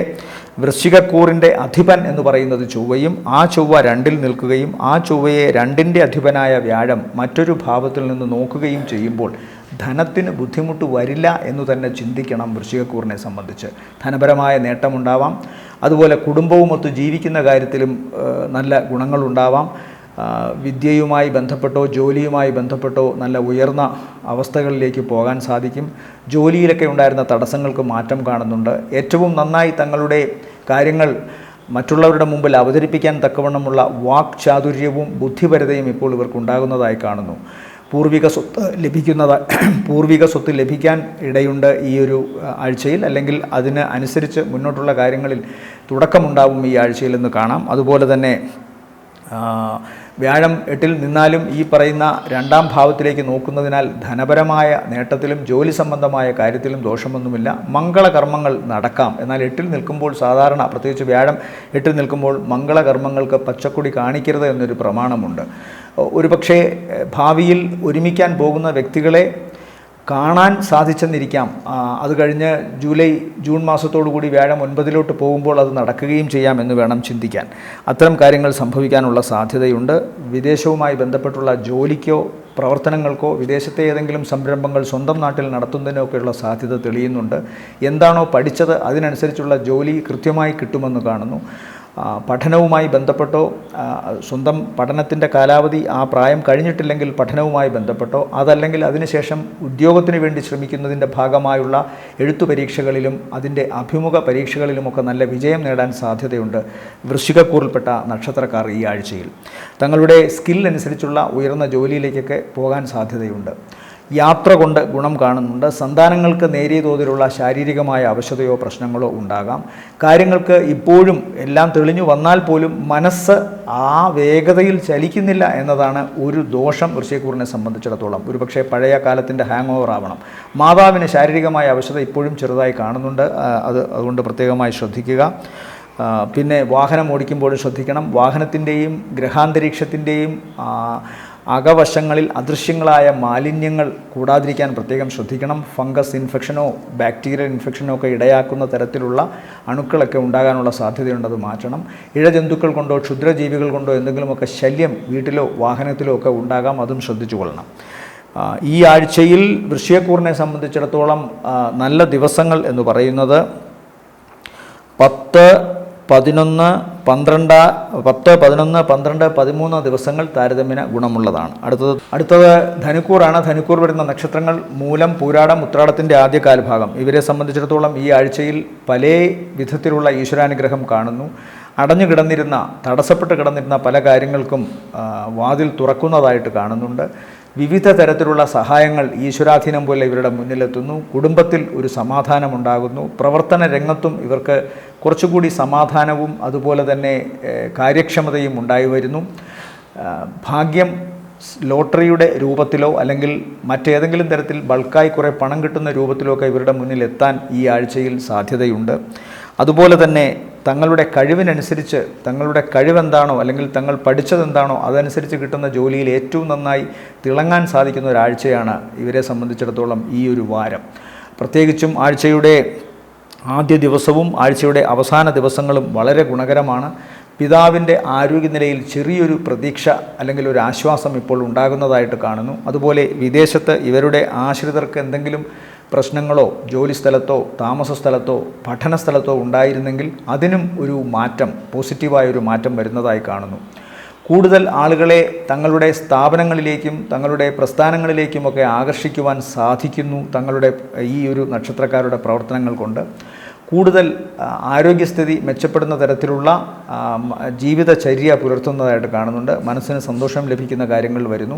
വൃശ്ചികക്കൂറിൻ്റെ അധിപൻ എന്ന് പറയുന്നത് ചൊവ്വയും, ആ ചൊവ്വ 2-ൽ നിൽക്കുകയും ആ ചൊവ്വയെ 2ൻ്റെ അധിപനായ വ്യാഴം മറ്റൊരു ഭാവത്തിൽ നിന്ന് നോക്കുകയും ചെയ്യുമ്പോൾ ധനത്തിന് ബുദ്ധിമുട്ട് വരില്ല എന്ന് തന്നെ ചിന്തിക്കണം. വൃശ്ചികക്കൂറിനെ സംബന്ധിച്ച് ധനപരമായ നേട്ടമുണ്ടാവാം. അതുപോലെ കുടുംബവുമൊത്ത് ജീവിക്കുന്ന കാര്യത്തിലും നല്ല ഗുണങ്ങളുണ്ടാവാം. വിദ്യയുമായി ബന്ധപ്പെട്ടോ ജോലിയുമായി ബന്ധപ്പെട്ടോ നല്ല ഉയർന്ന അവസ്ഥകളിലേക്ക് പോകാൻ സാധിക്കും. ജോലിയിലൊക്കെ ഉണ്ടായിരുന്ന തടസ്സങ്ങൾക്ക് മാറ്റം കാണുന്നുണ്ട്. ഏറ്റവും നന്നായി തങ്ങളുടെ കാര്യങ്ങൾ മറ്റുള്ളവരുടെ മുമ്പിൽ അവതരിപ്പിക്കാൻ തക്കവണ്ണമുള്ള വാക് ചാതുര്യവും ബുദ്ധിപരതയും ഇപ്പോൾ ഇവർക്കുണ്ടാകുന്നതായി കാണുന്നു. പൂർവിക സ്വത്ത് ലഭിക്കാൻ ഇടയുണ്ട് ഈ ഒരു ആഴ്ചയിൽ, അല്ലെങ്കിൽ അതിന് അനുസരിച്ച് മുന്നോട്ടുള്ള കാര്യങ്ങളിൽ തുടക്കമുണ്ടാവും ഈ ആഴ്ചയിലെന്ന് കാണാം. അതുപോലെ തന്നെ വ്യാഴം 8-ൽ നിന്നാലും ഈ പറയുന്ന 2ാം ഭാവത്തിലേക്ക് നോക്കുന്നതിനാൽ ധനപരമായ നേട്ടത്തിലും ജോലി സംബന്ധമായ കാര്യത്തിലും ദോഷമൊന്നുമില്ല. മംഗളകർമ്മങ്ങൾ നടക്കാം. എന്നാൽ 8-ൽ നിൽക്കുമ്പോൾ സാധാരണ, പ്രത്യേകിച്ച് വ്യാഴം 8-ൽ നിൽക്കുമ്പോൾ മംഗളകർമ്മങ്ങൾക്ക് പച്ചക്കൊടി കാണിക്കരുത് എന്നൊരു പ്രമാണമുണ്ട്. ഒരുപക്ഷെ ഭാവിയിൽ ഒരുമിക്കാൻ പോകുന്ന വ്യക്തികളെ കാണാൻ സാധിച്ചെന്നിരിക്കാം. അത് കഴിഞ്ഞ് ജൂൺ മാസത്തോടുകൂടി വ്യാഴം 9-ലോട്ട് പോകുമ്പോൾ അത് നടക്കുകയും ചെയ്യാം എന്ന് വേണം ചിന്തിക്കാൻ. അത്തരം കാര്യങ്ങൾ സംഭവിക്കാനുള്ള സാധ്യതയുണ്ട്. വിദേശവുമായി ബന്ധപ്പെട്ടുള്ള ജോലിക്കോ പ്രവർത്തനങ്ങൾക്കോ വിദേശത്തെ ഏതെങ്കിലും സംരംഭങ്ങൾ സ്വന്തം നാട്ടിൽ നടത്തുന്നതിനൊക്കെയുള്ള സാധ്യത തെളിയുന്നുണ്ട്. എന്താണോ പഠിച്ചത് അതിനനുസരിച്ചുള്ള ജോലി കൃത്യമായി കിട്ടുമെന്ന് കാണുന്നു. പഠനവുമായി ബന്ധപ്പെട്ടോ സ്വന്തം പഠനത്തിൻ്റെ കാലാവധി ആ പ്രായം കഴിഞ്ഞിട്ടില്ലെങ്കിൽ പഠനവുമായി ബന്ധപ്പെട്ടോ അതല്ലെങ്കിൽ അതിനുശേഷം ഉദ്യോഗത്തിന് വേണ്ടി ശ്രമിക്കുന്നതിൻ്റെ ഭാഗമായുള്ള എഴുത്തു പരീക്ഷകളിലും അതിൻ്റെ അഭിമുഖ പരീക്ഷകളിലുമൊക്കെ നല്ല വിജയം നേടാൻ സാധ്യതയുണ്ട്. വൃശ്ചികക്കൂറിൽപ്പെട്ട നക്ഷത്രക്കാർ ഈ ആഴ്ചയിൽ തങ്ങളുടെ സ്കില്ലനുസരിച്ചുള്ള ഉയർന്ന ജോലിയിലേക്കൊക്കെ പോകാൻ സാധ്യതയുണ്ട്. യാത്ര കൊണ്ട് ഗുണം കാണുന്നുണ്ട്. സന്താനങ്ങൾക്ക് നേരിയ തോതിലുള്ള ശാരീരികമായ അവശതയോ പ്രശ്നങ്ങളോ ഉണ്ടാകാം. കാര്യങ്ങൾക്ക് ഇപ്പോഴും എല്ലാം തെളിഞ്ഞു വന്നാൽ പോലും മനസ്സ് ആ വേഗതയിൽ ചലിക്കുന്നില്ല എന്നതാണ് ഒരു ദോഷം വൃശ്ചികക്കൂറിനെ സംബന്ധിച്ചിടത്തോളം. ഒരുപക്ഷെ പഴയ കാലത്തിൻ്റെ ഹാങ് ഓവർ ആവണം. മാതാവിന് ശാരീരികമായ അവശത ഇപ്പോഴും ചെറുതായി കാണുന്നുണ്ട്. അതുകൊണ്ട് പ്രത്യേകമായി ശ്രദ്ധിക്കുക. പിന്നെ വാഹനം ഓടിക്കുമ്പോഴും ശ്രദ്ധിക്കണം. വാഹനത്തിൻ്റെയും ഗ്രഹാന്തരീക്ഷത്തിൻ്റെയും അകവശങ്ങളിൽ അദൃശ്യങ്ങളായ മാലിന്യങ്ങൾ കൂടാതിരിക്കാൻ പ്രത്യേകം ശ്രദ്ധിക്കണം. ഫംഗസ് ഇൻഫെക്ഷനോ ബാക്ടീരിയൽ ഇൻഫെക്ഷനോ ഒക്കെ ഇടയാക്കുന്ന തരത്തിലുള്ള അണുക്കളൊക്കെ ഉണ്ടാകാനുള്ള സാധ്യതയുണ്ട്. അത് മാറ്റണം. ഇഴജന്തുക്കൾ കൊണ്ടോ ക്ഷുദ്രജീവികൾ കൊണ്ടോ എന്തെങ്കിലുമൊക്കെ ശല്യം വീട്ടിലോ വാഹനത്തിലോ ഒക്കെ ഉണ്ടാകാം. അതും ശ്രദ്ധിച്ചു കൊള്ളണം. ഈ ആഴ്ചയിൽ വൃശ്ചികക്കൂറിനെ സംബന്ധിച്ചിടത്തോളം നല്ല ദിവസങ്ങൾ എന്ന് പറയുന്നത് 10, 11, 12, 13 ദിവസങ്ങൾ താരതമ്യേന ഗുണമുള്ളതാണ്. അടുത്തത് ധനുക്കൂറാണ്. ധനുക്കൂർ വരുന്ന നക്ഷത്രങ്ങൾ മൂലം, പൂരാടം, ഉത്രാടത്തിൻ്റെ ആദ്യ കാൽഭാഗം. ഇവരെ സംബന്ധിച്ചിടത്തോളം ഈ ആഴ്ചയിൽ പല വിധത്തിലുള്ള ഈശ്വരാനുഗ്രഹം കാണുന്നു. അടഞ്ഞു കിടന്നിരുന്ന, തടസ്സപ്പെട്ട് കിടന്നിരുന്ന പല കാര്യങ്ങൾക്കും വാതിൽ തുറക്കുന്നതായിട്ട് കാണുന്നുണ്ട്. വിവിധ തരത്തിലുള്ള സഹായങ്ങൾ ഈശ്വരാധീനം പോലെ ഇവരുടെ മുന്നിലെത്തുന്നു. കുടുംബത്തിൽ ഒരു സമാധാനമുണ്ടാകുന്നു. പ്രവർത്തന രംഗത്തും ഇവർക്ക് കുറച്ചുകൂടി സമാധാനവും അതുപോലെ തന്നെ കാര്യക്ഷമതയും ഉണ്ടായി വരുന്നു. ഭാഗ്യം ലോട്ടറിയുടെ രൂപത്തിലോ അല്ലെങ്കിൽ മറ്റേതെങ്കിലും തരത്തിൽ ബൾക്കായി കുറേ പണം കിട്ടുന്ന രൂപത്തിലോ ഒക്കെ ഇവരുടെ മുന്നിൽ എത്താൻ ഈ ആഴ്ചയിൽ സാധ്യതയുണ്ട്. അതുപോലെ തന്നെ തങ്ങളുടെ കഴിവിനനുസരിച്ച്, തങ്ങളുടെ കഴിവെന്താണോ അല്ലെങ്കിൽ തങ്ങൾ പഠിച്ചതെന്താണോ അതനുസരിച്ച് കിട്ടുന്ന ജോലിയിൽ ഏറ്റവും നന്നായി തിളങ്ങാൻ സാധിക്കുന്ന ഒരാഴ്ചയാണ് ഇവരെ സംബന്ധിച്ചിടത്തോളം ഈ ഒരു വാരം. പ്രത്യേകിച്ചും ആഴ്ചയുടെ ആദ്യ ദിവസവും ആഴ്ചയുടെ അവസാന ദിവസങ്ങളും വളരെ ഗുണകരമാണ്. പിതാവിൻ്റെ ആരോഗ്യനിലയിൽ ചെറിയൊരു പ്രതീക്ഷ അല്ലെങ്കിൽ ഒരു ആശ്വാസം ഇപ്പോൾ ഉണ്ടാകുന്നതായിട്ട് കാണുന്നു. അതുപോലെ വിദേശത്ത് ഇവരുടെ ആശ്രിതർക്ക് എന്തെങ്കിലും പ്രശ്നങ്ങളോ ജോലി സ്ഥലത്തോ താമസ സ്ഥലത്തോ പഠന സ്ഥലത്തോ ഉണ്ടായിരുന്നെങ്കിൽ അതിനും ഒരു മാറ്റം, പോസിറ്റീവായൊരു മാറ്റം വരുന്നതായി കാണുന്നു. കൂടുതൽ ആളുകളെ തങ്ങളുടെ സ്ഥാപനങ്ങളിലേക്കും തങ്ങളുടെ പ്രസ്ഥാനങ്ങളിലേക്കുമൊക്കെ ആകർഷിക്കുവാൻ സാധിക്കുന്നു തങ്ങളുടെ ഈ ഒരു നക്ഷത്രക്കാരുടെ പ്രവർത്തനങ്ങൾ കൊണ്ട്. കൂടുതൽ ആരോഗ്യസ്ഥിതി മെച്ചപ്പെടുന്ന തരത്തിലുള്ള ജീവിതചര്യ പുലർത്തുന്നതായിട്ട് കാണുന്നുണ്ട്. മനസ്സിന് സന്തോഷം ലഭിക്കുന്ന കാര്യങ്ങൾ വരുന്നു.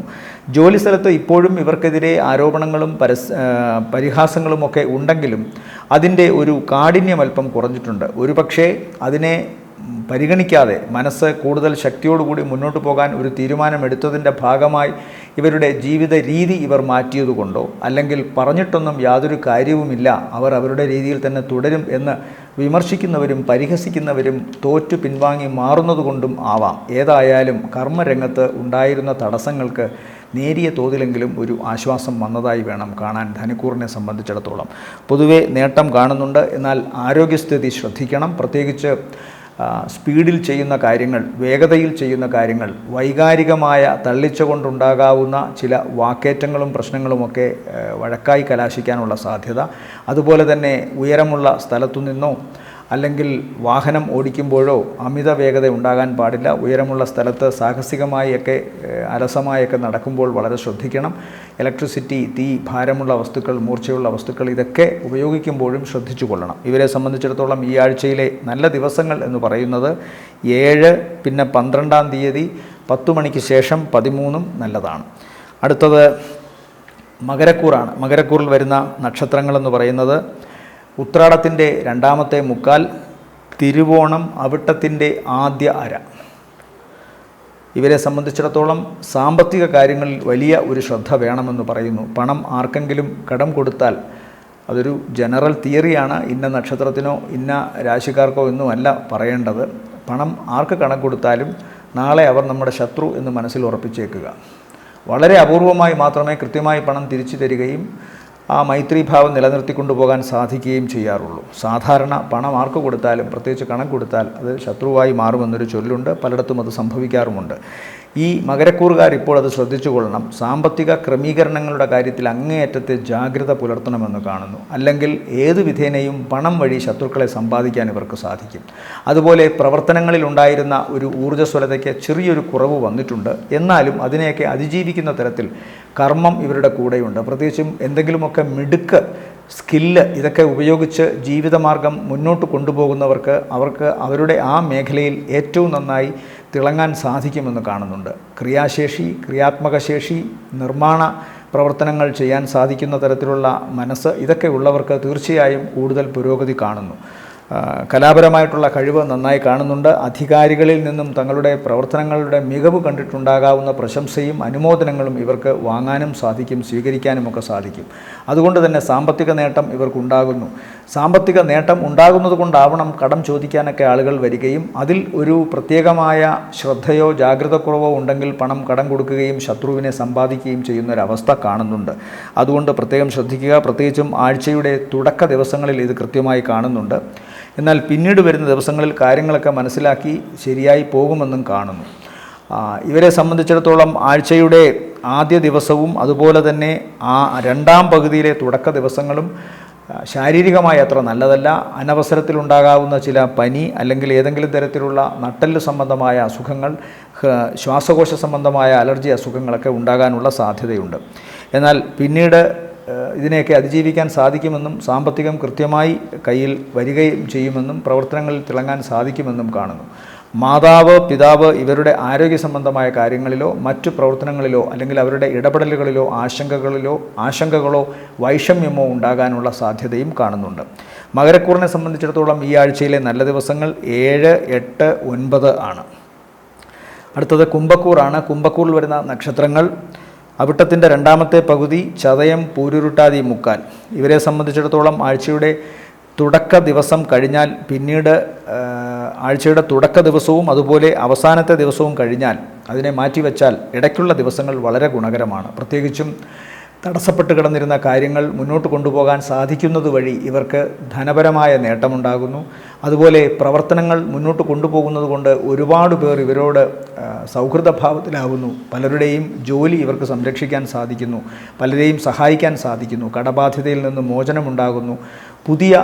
ജോലി സ്ഥലത്ത് ഇപ്പോഴും ഇവർക്കെതിരെ ആരോപണങ്ങളും പരിഹാസങ്ങളുമൊക്കെ ഉണ്ടെങ്കിലും അതിൻ്റെ ഒരു കാഠിന്യം അല്പം കുറഞ്ഞിട്ടുണ്ട്. ഒരുപക്ഷെ അതിനെ പരിഗണിക്കാതെ മനസ്സ് കൂടുതൽ ശക്തിയോടുകൂടി മുന്നോട്ട് പോകാൻ ഒരു തീരുമാനമെടുത്തതിൻ്റെ ഭാഗമായി ഇവരുടെ ജീവിത രീതി ഇവർ മാറ്റിയതുകൊണ്ടോ അല്ലെങ്കിൽ പറഞ്ഞിട്ടൊന്നും യാതൊരു കാര്യവുമില്ല, അവർ അവരുടെ രീതിയിൽ തന്നെ തുടരും എന്ന് വിമർശിക്കുന്നവരും പരിഹസിക്കുന്നവരും തോറ്റു പിൻവാങ്ങി മാറുന്നതുകൊണ്ടും ആവാം. ഏതായാലും കർമ്മരംഗത്ത് ഉണ്ടായിരുന്ന തടസ്സങ്ങൾക്ക് നേരിയ തോതിലെങ്കിലും ഒരു ആശ്വാസം വന്നതായി വേണം കാണാൻ ധനുക്കൂറിനെ സംബന്ധിച്ചിടത്തോളം. പൊതുവെ നേട്ടം കാണുന്നുണ്ട്. എന്നാൽ ആരോഗ്യസ്ഥിതി ശ്രദ്ധിക്കണം. പ്രത്യേകിച്ച് സ്പീഡിൽ ചെയ്യുന്ന കാര്യങ്ങൾ, വേഗതയിൽ ചെയ്യുന്ന കാര്യങ്ങൾ, വൈകാരികമായ തള്ളിച്ച കൊണ്ടുണ്ടാകാവുന്ന ചില വാക്കേറ്റങ്ങളും പ്രശ്നങ്ങളുമൊക്കെ വഴക്കായി കലാശിക്കാനുള്ള സാധ്യത. അതുപോലെ തന്നെ ഉയരമുള്ള സ്ഥലത്തു നിന്നോ അല്ലെങ്കിൽ വാഹനം ഓടിക്കുമ്പോഴോ അമിത വേഗത ഉണ്ടാകാൻ പാടില്ല. ഉയരമുള്ള സ്ഥലത്ത് സാഹസികമായൊക്കെ അലസമായൊക്കെ നടക്കുമ്പോൾ വളരെ ശ്രദ്ധിക്കണം. ഇലക്ട്രിസിറ്റി, തീ, ഭാരമുള്ള വസ്തുക്കൾ, മൂർച്ചയുള്ള വസ്തുക്കൾ ഇതൊക്കെ ഉപയോഗിക്കുമ്പോഴും ശ്രദ്ധിച്ചു കൊള്ളണം. ഇവരെ സംബന്ധിച്ചിടത്തോളം ഈ ആഴ്ചയിലെ നല്ല ദിവസങ്ങൾ എന്ന് പറയുന്നത് 7, പിന്നെ 12-ാം തീയതി 10 മണിക്ക് ശേഷം 13 നല്ലതാണ്. അടുത്തത് മകരക്കൂറാണ്. മകരക്കൂറിൽ വരുന്ന നക്ഷത്രങ്ങളെന്ന് പറയുന്നത് ഉത്രാടത്തിൻ്റെ 2ാമത്തെ മുക്കാൽ, തിരുവോണം, അവിട്ടത്തിൻ്റെ ആദ്യ അര. ഇവരെ സംബന്ധിച്ചിടത്തോളം സാമ്പത്തിക കാര്യങ്ങളിൽ വലിയ ഒരു ശ്രദ്ധ വേണമെന്ന് പറയുന്നു. പണം ആർക്കെങ്കിലും കടം കൊടുത്താൽ, അതൊരു ജനറൽ തിയറിയാണ്, ഇന്ന നക്ഷത്രത്തിനോ ഇന്ന രാശിക്കാർക്കോ ഒന്നുമല്ല പറയേണ്ടത്. പണം ആർക്ക് കടം കൊടുത്താലും നാളെ അവർ നമ്മുടെ ശത്രു എന്ന് മനസ്സിൽ ഉറപ്പിച്ചേക്കുക. വളരെ അപൂർവമായി മാത്രമേ കൃത്യമായി പണം തിരിച്ചു തരികയും ആ മൈത്രീഭാവം നിലനിർത്തിക്കൊണ്ടുപോകാൻ സാധിക്കുകയും ചെയ്യാറുള്ളൂ. സാധാരണ പണം ആർക്ക് കൊടുത്താലും, പ്രത്യേകിച്ച് കണക്ക് കൊടുത്താൽ അത് ശത്രുവായി മാറുമെന്നൊരു ചൊല്ലുണ്ട്. പലയിടത്തും അത് സംഭവിക്കാറുമുണ്ട്. ഈ മകരക്കൂറുകാർ ഇപ്പോൾ അത് ശ്രദ്ധിച്ചു കൊള്ളണം. സാമ്പത്തിക ക്രമീകരണങ്ങളുടെ കാര്യത്തിൽ അങ്ങേയറ്റത്തെ ജാഗ്രത പുലർത്തണമെന്ന് കാണുന്നു. അല്ലെങ്കിൽ ഏത് വിധേനയും പണം വഴി ശത്രുക്കളെ സമ്പാദിക്കാൻ ഇവർക്ക് സാധിക്കും. അതുപോലെ പ്രവർത്തനങ്ങളിൽ ഉണ്ടായിരുന്ന ഒരു ഊർജ്ജസ്വലതയ്ക്ക് ചെറിയൊരു കുറവ് വന്നിട്ടുണ്ട്. എന്നാലും അതിനെയൊക്കെ അതിജീവിക്കുന്ന തരത്തിൽ കർമ്മം ഇവരുടെ കൂടെയുണ്ട്. പ്രത്യേകിച്ചും എന്തെങ്കിലുമൊക്കെ മിടുക്ക്, സ്കില്ല് ഇതൊക്കെ ഉപയോഗിച്ച് ജീവിതമാർഗം മുന്നോട്ട് കൊണ്ടുപോകുന്നവർക്ക് അവരുടെ ആ മേഖലയിൽ ഏറ്റവും നന്നായി തിളങ്ങാൻ സാധിക്കുമെന്ന് കാണുന്നുണ്ട്. ക്രിയാശേഷി, ക്രിയാത്മക ശേഷി, നിർമ്മാണ പ്രവർത്തനങ്ങൾ ചെയ്യാൻ സാധിക്കുന്ന തരത്തിലുള്ള മനസ്സ് ഇതൊക്കെ ഉള്ളവർക്ക് തീർച്ചയായും കൂടുതൽ പുരോഗതി കാണുന്നു. കലാപരമായിട്ടുള്ള കഴിവ് നന്നായി കാണുന്നുണ്ട്. അധികാരികളിൽ നിന്നും തങ്ങളുടെ പ്രവർത്തനങ്ങളുടെ മികവ് കണ്ടിട്ടുണ്ടാകാവുന്ന പ്രശംസയും അനുമോദനങ്ങളും ഇവർക്ക് വാങ്ങാനും സാധിക്കും, സ്വീകരിക്കാനുമൊക്കെ സാധിക്കും. അതുകൊണ്ട് തന്നെ സാമ്പത്തിക നേട്ടം ഇവർക്കുണ്ടാകുന്നു. സാമ്പത്തിക നേട്ടം ഉണ്ടാകുന്നത് കൊണ്ടാവണം കടം ചോദിക്കാനൊക്കെ ആളുകൾ വരികയും അതിൽ ഒരു പ്രത്യേകമായ ശ്രദ്ധയോ ജാഗ്രതക്കുറവോ ഉണ്ടെങ്കിൽ പണം കടം കൊടുക്കുകയും ശത്രുവിനെ സമ്പാദിക്കുകയും ചെയ്യുന്നൊരവസ്ഥ കാണുന്നുണ്ട്. അതുകൊണ്ട് പ്രത്യേകം ശ്രദ്ധിക്കുക. പ്രത്യേകിച്ചും ആഴ്ചയുടെ തുടക്ക ദിവസങ്ങളിൽ ഇത് കൃത്യമായി കാണുന്നുണ്ട്. എന്നാൽ പിന്നീട് വരുന്ന ദിവസങ്ങളിൽ കാര്യങ്ങളൊക്കെ മനസ്സിലാക്കി ശരിയായി പോകുമെന്നും കാണുന്നു. ഇവരെ സംബന്ധിച്ചിടത്തോളം ആഴ്ചയുടെ ആദ്യ ദിവസവും അതുപോലെ തന്നെ ആ രണ്ടാം പകുതിയിലെ തുടക്ക ദിവസങ്ങളും ശാരീരികമായി അത്ര നല്ലതല്ല. അനവസരത്തിലുണ്ടാകാവുന്ന ചില പനി അല്ലെങ്കിൽ ഏതെങ്കിലും തരത്തിലുള്ള നട്ടെല്ല് സംബന്ധമായ അസുഖങ്ങൾ, ശ്വാസകോശ സംബന്ധമായ അലർജി അസുഖങ്ങളൊക്കെ ഉണ്ടാകാനുള്ള സാധ്യതയുണ്ട്. എന്നാൽ പിന്നീട് ഇതിനെയൊക്കെ അതിജീവിക്കാൻ സാധിക്കുമെന്നും സാമ്പത്തികം കൃത്യമായി കയ്യിൽ വരികയും ചെയ്യുമെന്നും പ്രവർത്തനങ്ങളിൽ തിളങ്ങാൻ സാധിക്കുമെന്നും കാണുന്നു. മാതാവ്, പിതാവ് ഇവരുടെ ആരോഗ്യ സംബന്ധമായ കാര്യങ്ങളിലോ മറ്റു പ്രവർത്തനങ്ങളിലോ അല്ലെങ്കിൽ അവരുടെ ഇടപെടലുകളിലോ ആശങ്കകളോ വൈഷമ്യമോ ഉണ്ടാകാനുള്ള സാധ്യതയും കാണുന്നുണ്ട്. മകരക്കൂറിനെ സംബന്ധിച്ചിടത്തോളം ഈ ആഴ്ചയിലെ നല്ല ദിവസങ്ങൾ 7, 8, 9 ആണ്. അടുത്തത് കുംഭക്കൂറാണ്. കുംഭക്കൂറിൽ വരുന്ന നക്ഷത്രങ്ങൾ അവിട്ടത്തിൻ്റെ രണ്ടാമത്തെ പകുതി, ചതയം, പൂരുരുട്ടാതി, മുക്കാൽ. ഇവരെ സംബന്ധിച്ചിടത്തോളം ആഴ്ചയുടെ തുടക്ക ദിവസം കഴിഞ്ഞാൽ പിന്നീട് ആഴ്ചയുടെ തുടക്ക ദിവസവും അതുപോലെ അവസാനത്തെ ദിവസവും കഴിഞ്ഞാൽ അതിനെ മാറ്റിവെച്ചാൽ ഇടയ്ക്കുള്ള ദിവസങ്ങൾ വളരെ ഗുണകരമാണ്. പ്രത്യേകിച്ചും തടസ്സപ്പെട്ട് കിടന്നിരുന്ന കാര്യങ്ങൾ മുന്നോട്ട് കൊണ്ടുപോകാൻ സാധിക്കുന്നത് വഴി ഇവർക്ക് ധനപരമായ നേട്ടമുണ്ടാകുന്നു. അതുപോലെ പ്രവർത്തനങ്ങൾ മുന്നോട്ട് കൊണ്ടുപോകുന്നത് കൊണ്ട് ഒരുപാട് പേർ ഇവരോട് സൗഹൃദഭാവത്തിലാവുന്നു. പലരുടെയും ജോലി ഇവർക്ക് സംരക്ഷിക്കാൻ സാധിക്കുന്നു, പലരെയും സഹായിക്കാൻ സാധിക്കുന്നു. കടബാധ്യതയിൽ നിന്ന് മോചനമുണ്ടാകുന്നു. പുതിയ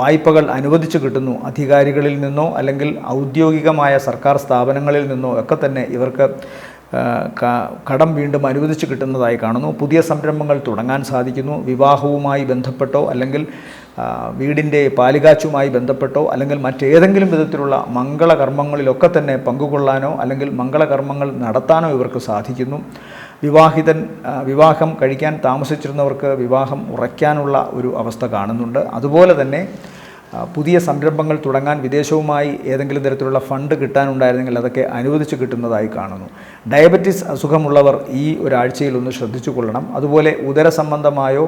വായ്പകൾ അനുവദിച്ചു കിട്ടുന്നു. അധികാരികളിൽ നിന്നോ അല്ലെങ്കിൽ ഔദ്യോഗികമായ സർക്കാർ സ്ഥാപനങ്ങളിൽ നിന്നോ ഒക്കെ തന്നെ ഇവർക്ക് കടം വീണ്ടും അനുവദിച്ച് കിട്ടുന്നതായി കാണുന്നു. പുതിയ സംരംഭങ്ങൾ തുടങ്ങാൻ സാധിക്കുന്നു. വിവാഹവുമായി ബന്ധപ്പെട്ടോ അല്ലെങ്കിൽ വീടിൻ്റെ പാലുകാച്ചുമായി ബന്ധപ്പെട്ടോ അല്ലെങ്കിൽ മറ്റേതെങ്കിലും വിധത്തിലുള്ള മംഗളകർമ്മങ്ങളിലൊക്കെ തന്നെ പങ്കുകൊള്ളാനോ അല്ലെങ്കിൽ മംഗളകർമ്മങ്ങൾ നടത്താനോ ഇവർക്ക് സാധിക്കുന്നു. വിവാഹം കഴിക്കാൻ താമസിച്ചിരുന്നവർക്ക് വിവാഹം ഉറയ്ക്കാനുള്ള ഒരു അവസ്ഥ കാണുന്നുണ്ട്. അതുപോലെ തന്നെ പുതിയ സംരംഭങ്ങൾ തുടങ്ങാൻ വിദേശവുമായി ഏതെങ്കിലും തരത്തിലുള്ള ഫണ്ട് കിട്ടാനുണ്ടായിരുന്നെങ്കിൽ അതൊക്കെ അനുവദിച്ച് കിട്ടുന്നതായി കാണുന്നു. ഡയബറ്റിസ് അസുഖമുള്ളവർ ഈ ഒരാഴ്ചയിൽ ഒന്ന് ശ്രദ്ധിച്ചു കൊള്ളണം. അതുപോലെ ഉദര സംബന്ധമായോ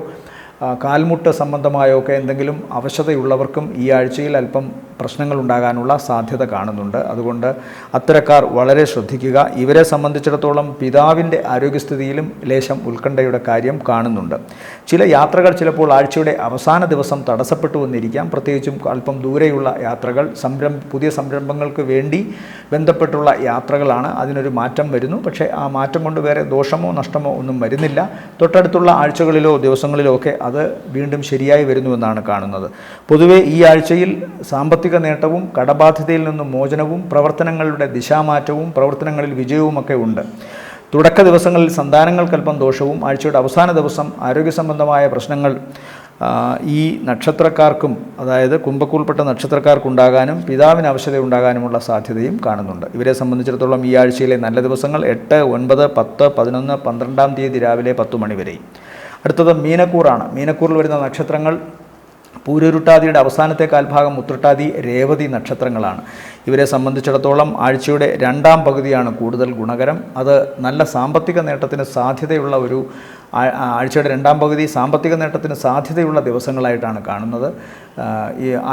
കാൽമുട്ട് സംബന്ധമായോ ഒക്കെ എന്തെങ്കിലും അവശതയുള്ളവർക്കും ഈ ആഴ്ചയിൽ അല്പം പ്രശ്നങ്ങൾ ഉണ്ടാകാനുള്ള സാധ്യത കാണുന്നുണ്ട്. അതുകൊണ്ട് അത്തരക്കാർ വളരെ ശ്രദ്ധിക്കുക. ഇവരെ സംബന്ധിച്ചിടത്തോളം പിതാവിൻ്റെ ആരോഗ്യസ്ഥിതിയിലും ലേശം ഉത്കണ്ഠയുടെ കാര്യം കാണുന്നുണ്ട്. ചില യാത്രകൾ ചിലപ്പോൾ ആഴ്ചയുടെ അവസാന ദിവസം തടസ്സപ്പെട്ടു വന്നിരിക്കാം. പ്രത്യേകിച്ചും അല്പം ദൂരെയുള്ള യാത്രകൾ, പുതിയ സംരംഭങ്ങൾക്ക് വേണ്ടി ബന്ധപ്പെട്ടുള്ള യാത്രകളാണ്. അതിനൊരു മാറ്റം വരുന്നു. പക്ഷേ ആ മാറ്റം കൊണ്ട് വേറെ ദോഷമോ നഷ്ടമോ ഒന്നും വരുന്നില്ല. തൊട്ടടുത്തുള്ള ആഴ്ചകളിലോ ദിവസങ്ങളിലോ ഒക്കെ അത് വീണ്ടും ശരിയായി വരുന്നുവെന്നാണ് കാണുന്നത്. പൊതുവെ ഈ ആഴ്ചയിൽ സാമ്പത്തിക നേട്ടവും കടബാധ്യതയിൽ നിന്നും മോചനവും പ്രവർത്തനങ്ങളുടെ ദിശാമാറ്റവും പ്രവർത്തനങ്ങളിൽ വിജയവുമൊക്കെ ഉണ്ട്. തുടക്ക ദിവസങ്ങളിൽ സന്താനങ്ങൾക്കല്പം ദോഷവും ആഴ്ചയുടെ അവസാന ദിവസം ആരോഗ്യ സംബന്ധമായ പ്രശ്നങ്ങൾ ഈ നക്ഷത്രക്കാർക്കും, അതായത് കുംഭക്കൂറിൽപ്പെട്ട നക്ഷത്രക്കാർക്കുണ്ടാകാനും പിതാവിന് അവശതയുണ്ടാകാനുമുള്ള സാധ്യതയും കാണുന്നുണ്ട്. ഇവരെ സംബന്ധിച്ചിടത്തോളം ഈ ആഴ്ചയിലെ നല്ല ദിവസങ്ങൾ 8, 9, 10, 11, 12-ാം തീയതി രാവിലെ 10 മണി വരെ. അടുത്തത് മീനക്കൂറാണ്. മീനക്കൂറിൽ വരുന്ന നക്ഷത്രങ്ങൾ പൂരുരുട്ടാതിയുടെ അവസാനത്തെ കാൽഭാഗം, ഉത്രട്ടാതി, രേവതി നക്ഷത്രങ്ങളാണ്. ഇവരെ സംബന്ധിച്ചിടത്തോളം ആഴ്ചയുടെ രണ്ടാം പകുതിയാണ് കൂടുതൽ ഗുണകരം. അത് നല്ല സാമ്പത്തിക നേട്ടത്തിന് സാധ്യതയുള്ള ഒരു ആഴ്ചയുടെ രണ്ടാം പകുതി സാമ്പത്തിക നേട്ടത്തിന് സാധ്യതയുള്ള ദിവസങ്ങളായിട്ടാണ് കാണുന്നത്.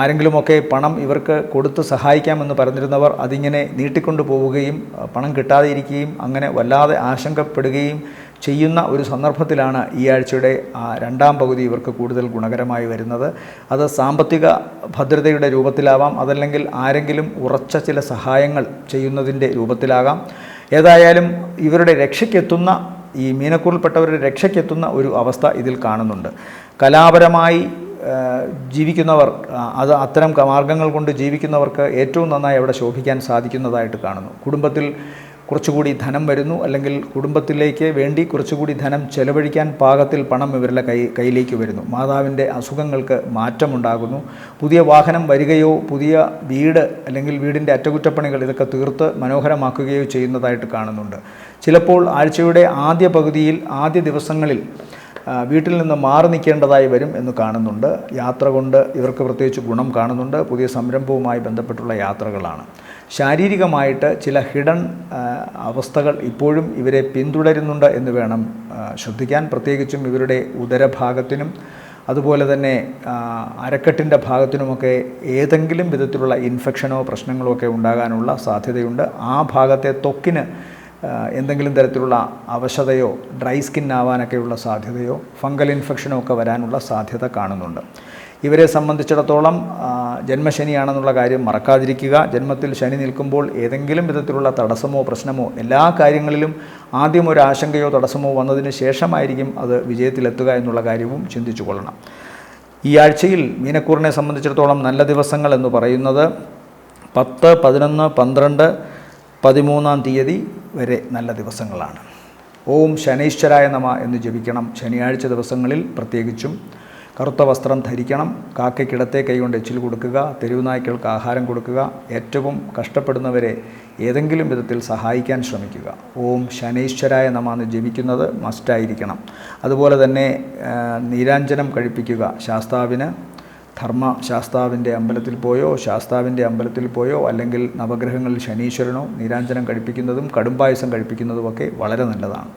ആരെങ്കിലുമൊക്കെ പണം ഇവർക്ക് കൊടുത്ത് സഹായിക്കാമെന്ന് പറഞ്ഞിരുന്നവർ അതിങ്ങനെ നീട്ടിക്കൊണ്ടു പോവുകയും പണം കിട്ടാതെ ഇരിക്കുകയും അങ്ങനെ വല്ലാതെ ആശങ്കപ്പെടുകയും ചെയ്യുന്ന ഒരു സന്ദർഭത്തിലാണ് ഈ ആഴ്ചയുടെ രണ്ടാം പകുതി ഇവർക്ക് കൂടുതൽ ഗുണകരമായി വരുന്നത്. അത് സാമ്പത്തിക ഭദ്രതയുടെ രൂപത്തിലാവാം, അതല്ലെങ്കിൽ ആരെങ്കിലും ഉറച്ച ചില സഹായങ്ങൾ ചെയ്യുന്നതിൻ്റെ രൂപത്തിലാകാം. ഏതായാലും ഇവരുടെ രക്ഷയ്ക്കെത്തുന്ന, ഈ മീനക്കൂറിൽപ്പെട്ടവരുടെ രക്ഷയ്ക്കെത്തുന്ന ഒരു അവസ്ഥ ഇതിൽ കാണുന്നുണ്ട്. കലാപരമായി ജീവിക്കുന്നവർ, അത്തരം മാർഗങ്ങൾ കൊണ്ട് ജീവിക്കുന്നവർക്ക് ഏറ്റവും നന്നായി അവിടെ ശോഭിക്കാൻ സാധിക്കുന്നതായിട്ട് കാണുന്നു. കുടുംബത്തിൽ കുറച്ചുകൂടി ധനം വരുന്നു, അല്ലെങ്കിൽ കുടുംബത്തിലേക്ക് വേണ്ടി കുറച്ചുകൂടി ധനം ചെലവഴിക്കാൻ പാകത്തിൽ പണം ഇവരുടെ കയ്യിലേക്ക് വരുന്നു. മാതാവിൻ്റെ അസുഖങ്ങൾക്ക് മാറ്റമുണ്ടാകുന്നു. പുതിയ വാഹനം വരികയോ പുതിയ വീട് അല്ലെങ്കിൽ വീടിൻ്റെ അറ്റകുറ്റപ്പണികൾ ഇതൊക്കെ തീർത്ത് മനോഹരമാക്കുകയോ ചെയ്യുന്നതായിട്ട് കാണുന്നുണ്ട്. ചിലപ്പോൾ ആഴ്ചയുടെ ആദ്യ പകുതിയിൽ, ആദ്യ ദിവസങ്ങളിൽ വീട്ടിൽ നിന്ന് മാറി നിൽക്കേണ്ടതായി വരും എന്ന് കാണുന്നുണ്ട്. യാത്ര കൊണ്ട് ഇവർക്ക് പ്രത്യേകിച്ച് ഗുണം കാണുന്നുണ്ട്. പുതിയ സംരംഭവുമായി ബന്ധപ്പെട്ടുള്ള യാത്രകളാണ്. ശാരീരികമായിട്ട് ചില ഹിഡൻ അവസ്ഥകൾ ഇപ്പോഴും ഇവരെ പിന്തുടരുന്നുണ്ട് എന്ന് വേണം ശ്രദ്ധിക്കാൻ. പ്രത്യേകിച്ചും ഇവരുടെ ഉദരഭാഗത്തിനും അതുപോലെ തന്നെ അരക്കെട്ടിൻ്റെ ഭാഗത്തിനുമൊക്കെ ഏതെങ്കിലും വിധത്തിലുള്ള ഇൻഫെക്ഷനോ പ്രശ്നങ്ങളോ ഒക്കെ ഉണ്ടാകാനുള്ള സാധ്യതയുണ്ട്. ആ ഭാഗത്തെ ത്വക്കിന് എന്തെങ്കിലും തരത്തിലുള്ള അവശതയോ ഡ്രൈ സ്കിൻ ആവാനൊക്കെയുള്ള സാധ്യതയോ ഫംഗൽ ഇൻഫെക്ഷനോ ഒക്കെ വരാനുള്ള സാധ്യത കാണുന്നുണ്ട്. ഇവരെ സംബന്ധിച്ചിടത്തോളം ജന്മശനിയാണെന്നുള്ള കാര്യം മറക്കാതിരിക്കുക. ജന്മത്തിൽ ശനി നിൽക്കുമ്പോൾ ഏതെങ്കിലും വിധത്തിലുള്ള തടസ്സമോ പ്രശ്നമോ, എല്ലാ കാര്യങ്ങളിലും ആദ്യം ഒരു ആശങ്കയോ തടസ്സമോ വന്നതിന് ശേഷമായിരിക്കും അത് വിജയത്തിലെത്തുക എന്നുള്ള കാര്യവും ചിന്തിച്ചു കൊള്ളണം. ഈ ആഴ്ചയിൽ മീനക്കൂറിനെ സംബന്ധിച്ചിടത്തോളം നല്ല ദിവസങ്ങൾ എന്ന് പറയുന്നത് 10, 11, 12, 13 തീയതി വരെ നല്ല ദിവസങ്ങളാണ്. ഓം ശനൈശ്വരായ നമ എന്ന് ജപിക്കണം. ശനിയാഴ്ച ദിവസങ്ങളിൽ പ്രത്യേകിച്ചും കറുത്ത വസ്ത്രം ധരിക്കണം. കാക്കയ്ക്കിടത്തെ കൈകൊണ്ട് എച്ചിൽ കൊടുക്കുക. തെരുവുനായ്ക്കൾക്ക് ആഹാരം കൊടുക്കുക. ഏറ്റവും കഷ്ടപ്പെടുന്നവരെ ഏതെങ്കിലും വിധത്തിൽ സഹായിക്കാൻ ശ്രമിക്കുക. ഓം ശനൈശ്വരായ നമ എന്ന് ജപിക്കുന്നത് മസ്റ്റായിരിക്കണം. അതുപോലെ തന്നെ നീരാഞ്ജനം കഴിപ്പിക്കുക. ശാസ്താവിന് ധർമ്മശാസ്താവിൻ്റെ അമ്പലത്തിൽ പോയോ അല്ലെങ്കിൽ നവഗ്രഹങ്ങളിൽ ശനീശ്വരനോ നീരാഞ്ജനം കഴിപ്പിക്കുന്നതും കടുംപായസം കഴിപ്പിക്കുന്നതുമൊക്കെ വളരെ നല്ലതാണ്.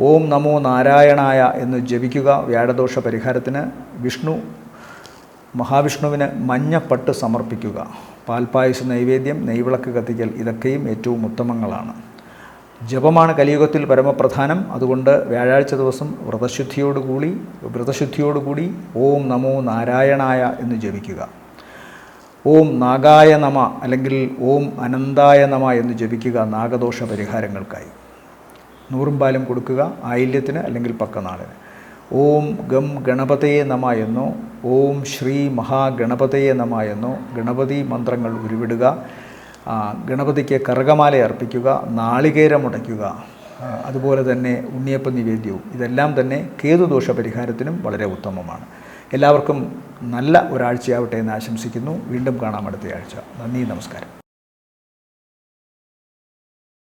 ഓം നമോ നാരായണായ എന്ന് ജപിക്കുക. വ്യാഴദോഷ പരിഹാരത്തിന് മഹാവിഷ്ണുവിന് മഞ്ഞപ്പട്ട് സമർപ്പിക്കുക. പാൽപ്പായസ നൈവേദ്യം, നെയ്വിളക്ക് കത്തിക്കൽ, ഇതൊക്കെയും ഏറ്റവും ഉത്തമങ്ങളാണ്. ജപമാണ് കലിയുഗത്തിൽ പരമപ്രധാനം. അതുകൊണ്ട് വ്യാഴാഴ്ച ദിവസം വ്രതശുദ്ധിയോടുകൂടി ഓം നമോ നാരായണായ എന്ന് ജപിക്കുക. ഓം നാഗായ നമ അല്ലെങ്കിൽ ഓം അനന്തായ നമ എന്ന് ജപിക്കുക നാഗദോഷ പരിഹാരങ്ങൾക്കായി. നൂറുംപാലും കൊടുക്കുക ആയില്യത്തിന് അല്ലെങ്കിൽ പക്കനാളിന്. ഓം ഗം ഗണപതയെ നമ എന്നോ ഓം ശ്രീ മഹാഗണപതയെ നമ എന്നോ ഗണപതി മന്ത്രങ്ങൾ ഉരുവിടുക. ഗണപതിക്ക് കറുകമാല അർപ്പിക്കുക. നാളികേരമുടയ്ക്കുക. അതുപോലെ തന്നെ ഉണ്ണിയപ്പ നിവേദ്യവും. ഇതെല്ലാം തന്നെ കേതുദോഷ പരിഹാരത്തിനും വളരെ ഉത്തമമാണ്. എല്ലാവർക്കും നല്ല ഒരാഴ്ചയാവട്ടെ എന്ന് ആശംസിക്കുന്നു. വീണ്ടും കാണാം അടുത്തയാഴ്ച. നന്ദി, നമസ്കാരം.